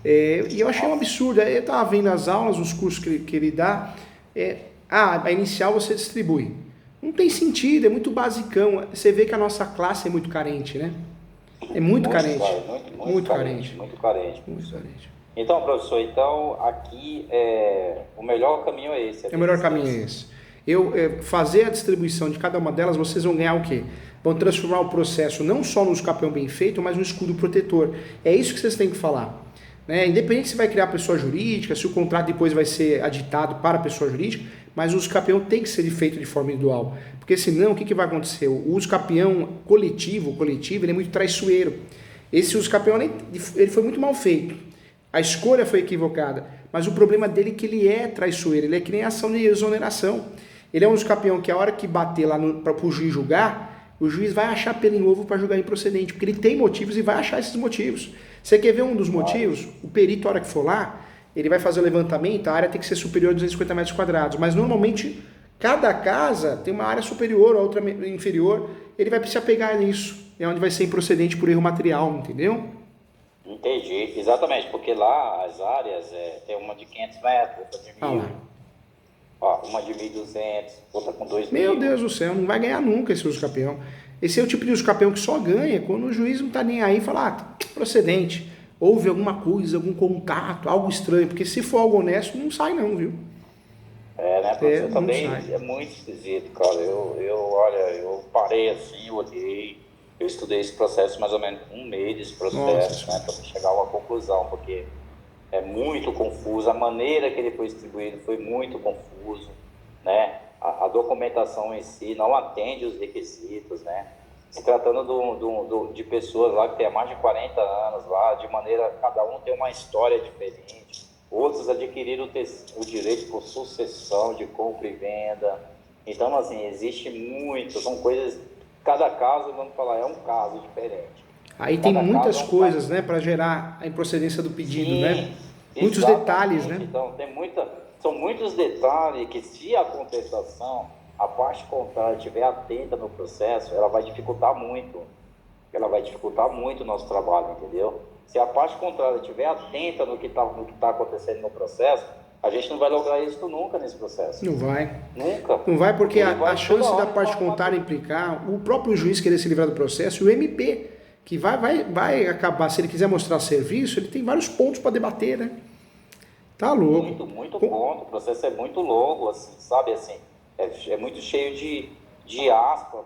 E eu achei um absurdo. Eu estava vendo as aulas, os cursos que ele dá. A inicial você distribui. Não tem sentido, é muito basicão. Você vê que a nossa classe é muito carente, né? É muito carente. Muito carente. Então, professor, aqui o melhor caminho é esse. O melhor caminho é esse. Fazer a distribuição de cada uma delas, vocês vão ganhar o quê? Vão transformar o processo não só no escapeão bem feito, mas no escudo protetor. É isso que vocês têm que falar. Né? Independente se vai criar pessoa jurídica, se o contrato depois vai ser aditado para a pessoa jurídica, mas o escapeão tem que ser feito de forma individual. Porque senão, o que vai acontecer? O escapeão coletivo, ele é muito traiçoeiro. Esse escapeão ele foi muito mal feito. A escolha foi equivocada. Mas o problema dele é que ele é traiçoeiro, ele é que nem ação de exoneração. Ele é um escapeão que a hora que bater lá para o juiz julgar, o juiz vai achar pelo em ovo para julgar improcedente, porque ele tem motivos e vai achar esses motivos. Você quer ver um dos motivos? O perito, a hora que for lá, ele vai fazer o levantamento, a área tem que ser superior a 250 metros quadrados, mas normalmente cada casa tem uma área superior, a outra inferior, ele vai precisar pegar nisso, é onde vai ser improcedente por erro material, entendeu? Entendi, exatamente, porque lá as áreas tem uma de 500 metros, outra de 1.000, uma de 1.200, outra com 2.000. Meu Deus do céu, não vai ganhar nunca esse uso campeão. Esse é o tipo de uso campeão que só ganha quando o juiz não está nem aí e fala, procedente, houve alguma coisa, algum contato, algo estranho, porque se for algo honesto, não sai não, viu? Né, professor, também é muito esquisito, cara. Eu parei assim, eu olhei, eu estudei esse processo mais ou menos um mês desse processo, né, para chegar a uma conclusão, porque é muito confuso, a maneira que ele foi distribuído foi muito confuso, né? A documentação em si não atende os requisitos, né? Se tratando de pessoas lá que têm mais de 40 anos lá, de maneira, cada um tem uma história diferente, outros adquiriram o direito por sucessão de compra e venda. Então, assim, existe muito, são coisas, cada caso, vamos falar, é um caso diferente. Aí tem Cada muitas caso coisas, né, para gerar a improcedência do pedido, Sim, né? Muitos exatamente. detalhes, né? Então, são muitos detalhes que, se a contestação, a parte contrária estiver atenta no processo, ela vai dificultar muito. Ela vai dificultar muito o nosso trabalho, entendeu? Se a parte contrária estiver atenta no que está acontecendo no processo, a gente não vai lograr isso nunca nesse processo. Não vai. Nunca. Não vai porque Ele vai a chance toda da hora parte falar uma contrária implicar, o próprio juiz querer se livrar do processo e o MP, que vai acabar, se ele quiser mostrar serviço, ele tem vários pontos para debater, né? Tá louco. Muito ponto. O processo é muito longo, assim, sabe? Assim, é muito cheio de aspas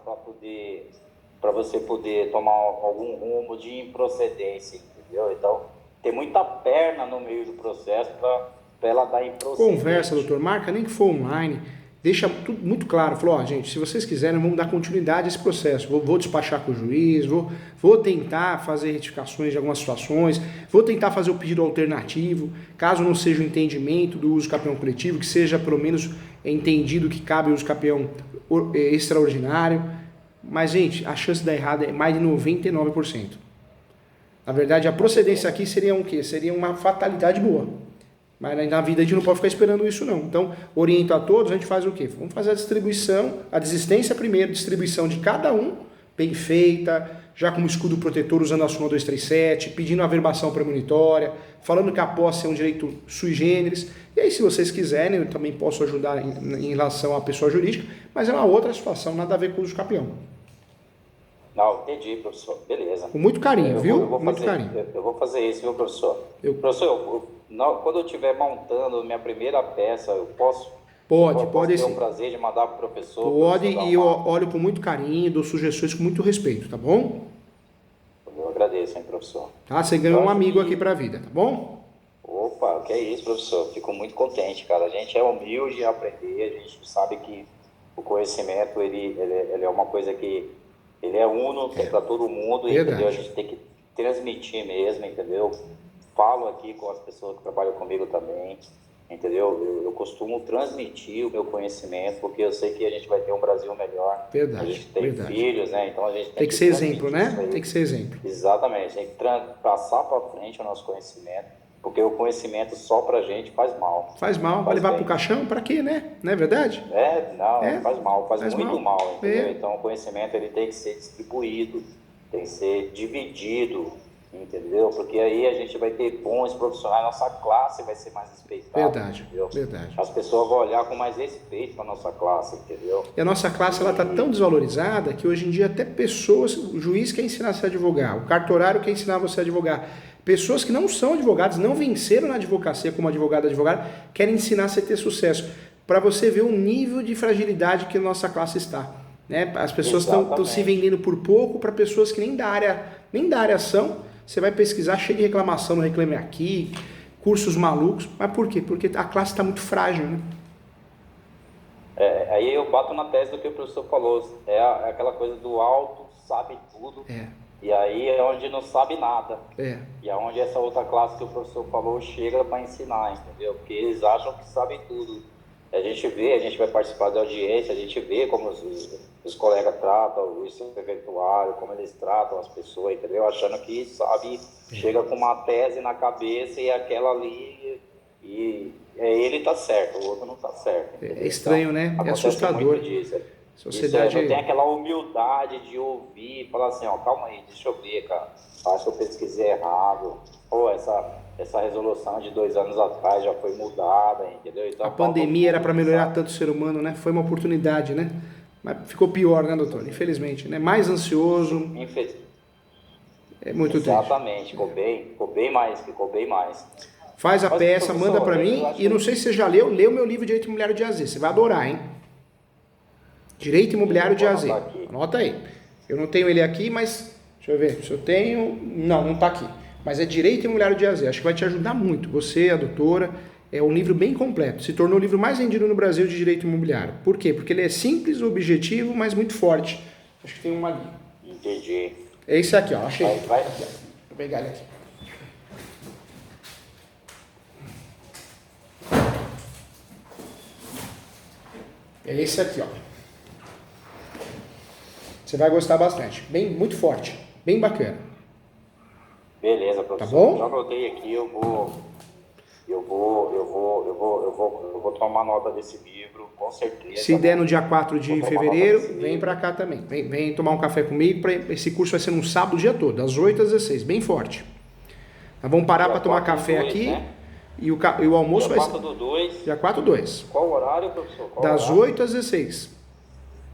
para você poder tomar algum rumo de improcedência, entendeu? Então, tem muita perna no meio do processo para ela dar improcedência. Conversa, doutor, marca nem que for online, deixa tudo muito claro. Falou, ó, gente, se vocês quiserem, vamos dar continuidade a esse processo. Vou despachar com o juiz, vou tentar fazer retificações de algumas situações, vou tentar fazer o pedido alternativo, caso não seja o entendimento do uso capião coletivo, que seja pelo menos entendido que cabe o uso capião extraordinário. Mas, gente, a chance de dar errado é mais de 99%. Na verdade, a procedência aqui seria um quê? Seria uma fatalidade boa. Mas na vida a gente não pode ficar esperando isso, não. Então, oriento a todos, a gente faz o quê? Vamos fazer a distribuição, a desistência primeiro, distribuição de cada um, bem feita, já com escudo protetor usando a súmula 237, pedindo a averbação premonitória, falando que a posse é um direito sui generis. E aí, se vocês quiserem, eu também posso ajudar em relação à pessoa jurídica, mas é uma outra situação, nada a ver com o uso capião. Não, entendi, professor. Beleza. Com muito carinho, viu? Muito carinho. Eu vou fazer isso, viu, professor? Professor, quando eu estiver montando minha primeira peça, eu posso Pode ter sim. o prazer de mandar para o professor? Pode, e eu olho com muito carinho, dou sugestões com muito respeito, tá bom? Eu agradeço, hein, professor. Tá? Você ganhou um amigo aqui pra vida, tá bom? Opa, que é isso, professor. Fico muito contente, cara. A gente é humilde em aprender, a gente sabe que o conhecimento, ele é uma coisa que ele é uno para todo mundo, entendeu? A gente tem que transmitir mesmo, entendeu? Falo aqui com as pessoas que trabalham comigo também, entendeu? Eu costumo transmitir o meu conhecimento, porque eu sei que a gente vai ter um Brasil melhor. Verdade, a gente tem filhos, né? Então a gente tem que ser exemplo, né? Tem que ser exemplo. Exatamente, tem que passar para frente o nosso conhecimento, porque o conhecimento só pra gente faz mal. Faz mal, vai levar pro caixão, pra quê, né? Não é verdade? Faz mal, faz muito mal, entendeu? É. Então o conhecimento ele tem que ser distribuído, tem que ser dividido, entendeu? Porque aí a gente vai ter bons profissionais, nossa classe vai ser mais respeitada. Verdade, entendeu? verdade. As pessoas vão olhar com mais respeito para nossa classe, entendeu? E a nossa classe, ela tá tão desvalorizada que hoje em dia até pessoas, o juiz quer ensinar você a advogar, o cartorário quer ensinar você a advogar. Pessoas que não são advogados, não venceram na advocacia como advogado, querem ensinar você a ter sucesso. Para você ver o nível de fragilidade que a nossa classe está. Né? As pessoas estão se vendendo por pouco para pessoas que nem da área são. Você vai pesquisar, cheio de reclamação no Reclame Aqui, cursos malucos. Mas por quê? Porque a classe está muito frágil. Né? Aí eu bato na tese do que o professor falou. É aquela coisa do alto, sabe tudo. E aí é onde não sabe nada. E é onde essa outra classe que o professor falou chega para ensinar, entendeu? Porque eles acham que sabem tudo. A gente vai participar da audiência, a gente vê como os colegas tratam o eventuário, como eles tratam as pessoas, entendeu? Achando que sabe, chega com uma tese na cabeça e aquela ali, e ele tá certo, o outro não tá certo. Entendeu? É estranho, então, né? É assustador. Sociedade... não tem aquela humildade de ouvir e falar assim, ó, calma aí, deixa eu ver, cara, acho que eu pesquisei errado, pô, essa resolução de 2 anos atrás já foi mudada, entendeu? Então, a pandemia era para melhorar tanto o ser humano, né? Foi uma oportunidade, né? Mas ficou pior, né, doutor? Infelizmente, né? Mais ansioso. É muito triste. Exatamente, ficou bem mais. Faz a peça, manda para mim, e não sei se você já leu meu livro Direito Imobiliário de AZ, você vai adorar, hein? Direito Imobiliário de AZ. Anota aí. Eu não tenho ele aqui, mas deixa eu ver se eu tenho. Não está aqui. Mas é Direito Imobiliário de AZ. Acho que vai te ajudar muito. Você, a doutora, é um livro bem completo. Se tornou o livro mais vendido no Brasil de Direito Imobiliário. Por quê? Porque ele é simples, objetivo, mas muito forte. Acho que tem uma ali. Entendi. É esse aqui, ó. Achei. Vai. Aqui, ó. Vou pegar ele aqui. É esse aqui, ó. Você vai gostar bastante. Muito forte. Bem bacana. Beleza, professor. Tá bom? Já anotei aqui, eu vou tomar nota desse livro, com certeza. Se der no dia 4 de Vou tomar fevereiro, nota desse vem livro. pra cá também. Vem tomar um café comigo. Esse curso vai ser no sábado o dia todo, das 8 às 16, bem forte. Nós vamos parar Dia para tomar 4 do café 2, aqui, né? e o almoço Dia vai 4 ser... do 2. Dia 4 do 2. Qual horário, professor? Qual Das horário? 8 às 16.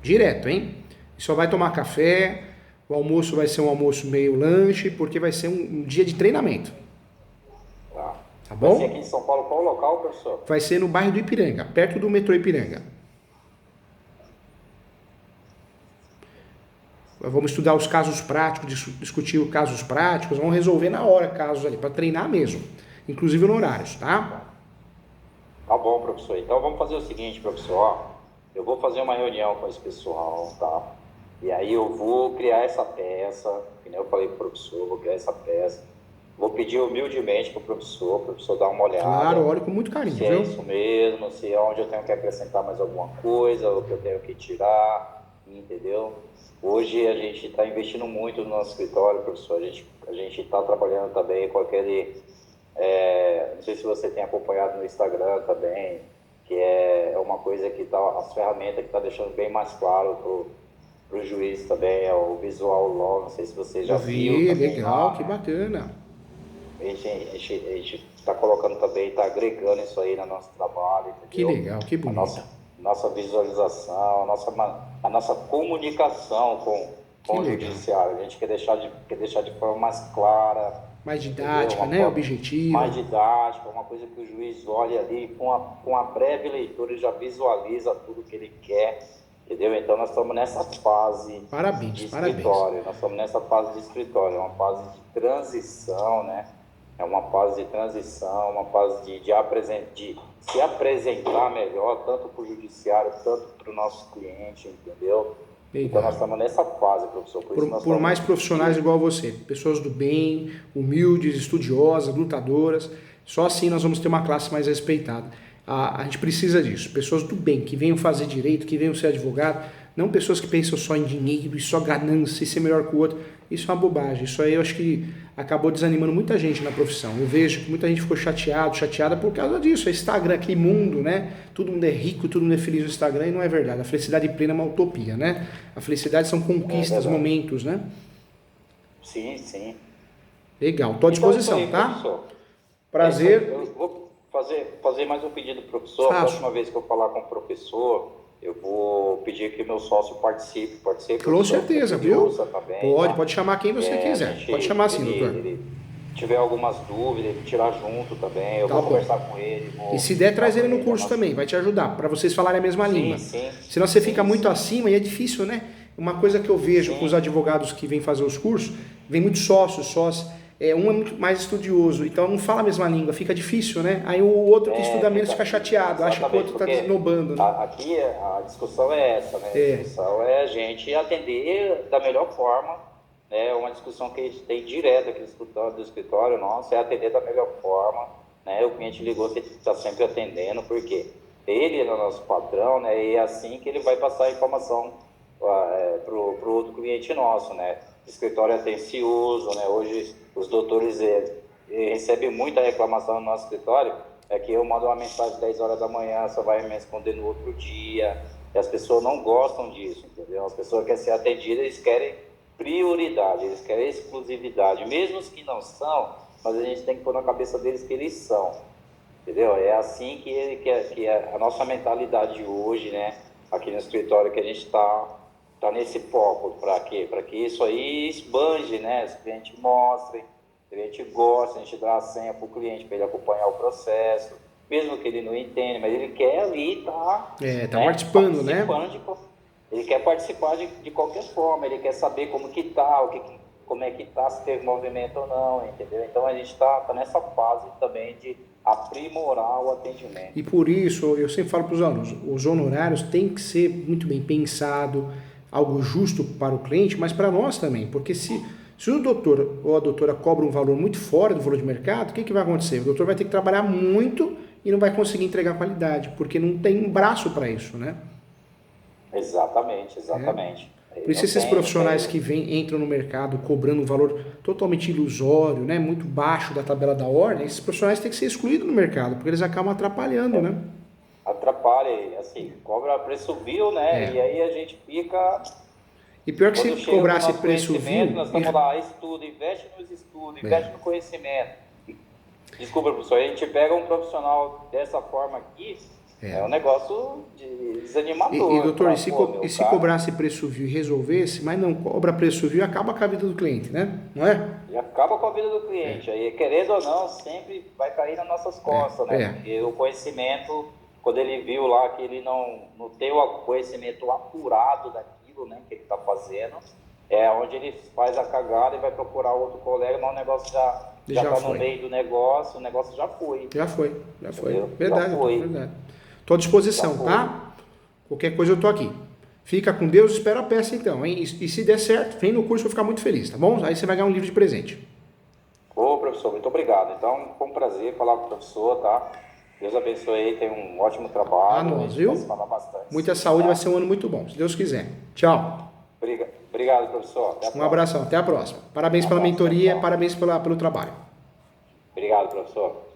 Direto, hein? E só vai tomar café, o almoço vai ser um almoço meio lanche, porque vai ser um dia de treinamento. Tá. Tá Vai bom? ser aqui em São Paulo, qual local, professor? Vai ser no bairro do Ipiranga, perto do metrô Ipiranga. Vamos estudar os casos práticos, discutir os casos práticos, vamos resolver na hora casos ali, para treinar mesmo, inclusive no horários, tá? Tá bom, professor. Então vamos fazer o seguinte, professor. Ó, eu vou fazer uma reunião com esse pessoal, tá? E aí eu vou criar essa peça, que nem eu falei pro professor, vou criar essa peça. Vou pedir humildemente pro professor dar uma olhada. Claro, olha com muito carinho, Se é viu? isso mesmo, se é onde eu tenho que acrescentar mais alguma coisa, ou que eu tenho que tirar, entendeu? Hoje a gente está investindo muito no nosso escritório, professor. A gente está trabalhando também com aquele... não sei se você tem acompanhado no Instagram também, que é uma coisa que tá, as ferramentas que está deixando bem mais claro para o juiz também, é o Visual Law, não sei se você já viu. Também, Legal, lá, que né? bacana. A gente está colocando também, está agregando isso aí no nosso trabalho, entendeu? Que legal, que bonito. Nossa visualização, a nossa comunicação com o judiciário. A gente quer deixar de forma mais clara, mais didática, né? Objetiva. mais didática, uma coisa que o juiz olha ali, com a breve leitura, ele já visualiza tudo que ele quer, entendeu? Então nós estamos nessa fase de escritório. Nós estamos nessa fase de escritório, é uma fase de transição, né? É uma fase de transição, uma fase de se apresentar melhor, tanto para o judiciário, tanto para o nosso cliente, entendeu? Legal. Então nós estamos nessa fase, professor. Por mais profissionais igual você, pessoas do bem, humildes, estudiosas, lutadoras, só assim nós vamos ter uma classe mais respeitada. A gente precisa disso, pessoas do bem, que venham fazer direito, que venham ser advogado, não pessoas que pensam só em dinheiro e só ganância e ser melhor que o outro. Isso é uma bobagem, isso aí eu acho que acabou desanimando muita gente na profissão. Eu vejo que muita gente ficou chateada por causa disso. É Instagram, aquele mundo, né? Todo mundo é rico, todo mundo é feliz no Instagram e não é verdade. A felicidade plena é uma utopia, né? A felicidade são conquistas, momentos, né? Sim, sim. Legal, estou à disposição, então, aí, tá? professor. Prazer. Eu vou fazer mais um pedido pro professor. A próxima vez que eu falar com o professor, eu vou pedir que o meu sócio participe. Pode ser? Com certeza, viu? Também, pode chamar quem você quiser. Pode chamar sim, doutor. Ele tiver algumas dúvidas, ele tirar junto também, eu vou conversar com ele. E se der, traz ele no curso também, vai te ajudar, para vocês falarem a mesma língua. Sim. Senão você fica muito acima e é difícil, né? Uma coisa que eu vejo com os advogados que vêm fazer os cursos, vem muitos sócios, um é muito mais estudioso, então não fala a mesma língua, fica difícil, né? Aí o outro que estuda menos fica chateado, acha que o outro está desnobando. Né? Aqui a discussão é essa, né? A discussão é a gente atender da melhor forma, né? Uma discussão que a gente tem direto aqui do escritório nosso, é atender da melhor forma, né? O cliente ligou, você está sempre atendendo, porque ele é o nosso patrão, né? E é assim que ele vai passar a informação pro outro cliente nosso, né? O escritório é atencioso, né? Hoje os doutores recebem muita reclamação no nosso escritório, é que eu mando uma mensagem às 10 horas da manhã, só vai me responder no outro dia, e as pessoas não gostam disso, entendeu? As pessoas querem ser atendidas, eles querem prioridade, eles querem exclusividade, mesmo os que não são, mas a gente tem que pôr na cabeça deles que eles são, entendeu? É assim que é a nossa mentalidade hoje, né? Aqui no escritório, que a gente está nesse foco. Para quê? Para que isso aí esbanje, né? Os clientes mostrem, o cliente gosta, a gente dá a senha para o cliente, para ele acompanhar o processo, mesmo que ele não entenda, mas ele quer ali estar... tá participando, né? Ele quer participar de qualquer forma, ele quer saber como que tá, como é que tá, se teve movimento ou não, entendeu? Então a gente tá nessa fase também de aprimorar o atendimento. E por isso, eu sempre falo para os alunos, os honorários têm que ser muito bem pensado, algo justo para o cliente, mas para nós também, porque se o doutor ou a doutora cobra um valor muito fora do valor de mercado, o que vai acontecer? O doutor vai ter que trabalhar muito e não vai conseguir entregar qualidade, porque não tem um braço para isso, né? Exatamente. Por isso esses profissionais que entram no mercado cobrando um valor totalmente ilusório, né, muito baixo da tabela da ordem, esses profissionais têm que ser excluídos do mercado, porque eles acabam atrapalhando, né? Atrapalha, assim, cobra preço vil, né? E aí a gente fica... E pior que se cobrasse preço vil... Nós estamos lá, estuda, investe nos estudos, investe no conhecimento. Desculpa, professor, a gente pega um profissional dessa forma aqui, é um negócio desanimador. E doutor, e se cobrasse preço vil e resolvesse, mas não cobra preço vil e acaba com a vida do cliente, né? Não é? E acaba com a vida do cliente. Aí, querendo ou não, sempre vai cair nas nossas costas, né? Porque o conhecimento, quando ele viu lá que ele não tem o conhecimento apurado daquilo, né, que ele está fazendo, é onde ele faz a cagada e vai procurar outro colega, mas o negócio já está no meio do negócio, o negócio já foi. Já foi. Entendeu? Verdade, já foi. Verdade. Estou à disposição, tá? Qualquer coisa eu estou aqui. Fica com Deus, espera a peça então, hein? E se der certo, vem no curso, eu vou ficar muito feliz, tá bom? Aí você vai ganhar um livro de presente. Ô, professor, muito obrigado. Então, foi um prazer falar com o professor, tá? Deus abençoe aí, tem um ótimo trabalho. Nós, viu? Falar bastante. Muita saúde, vai ser um ano muito bom, se Deus quiser. Tchau. Obrigado, professor. Um abração, até a próxima. Parabéns pela mentoria, parabéns pelo trabalho. Obrigado, professor.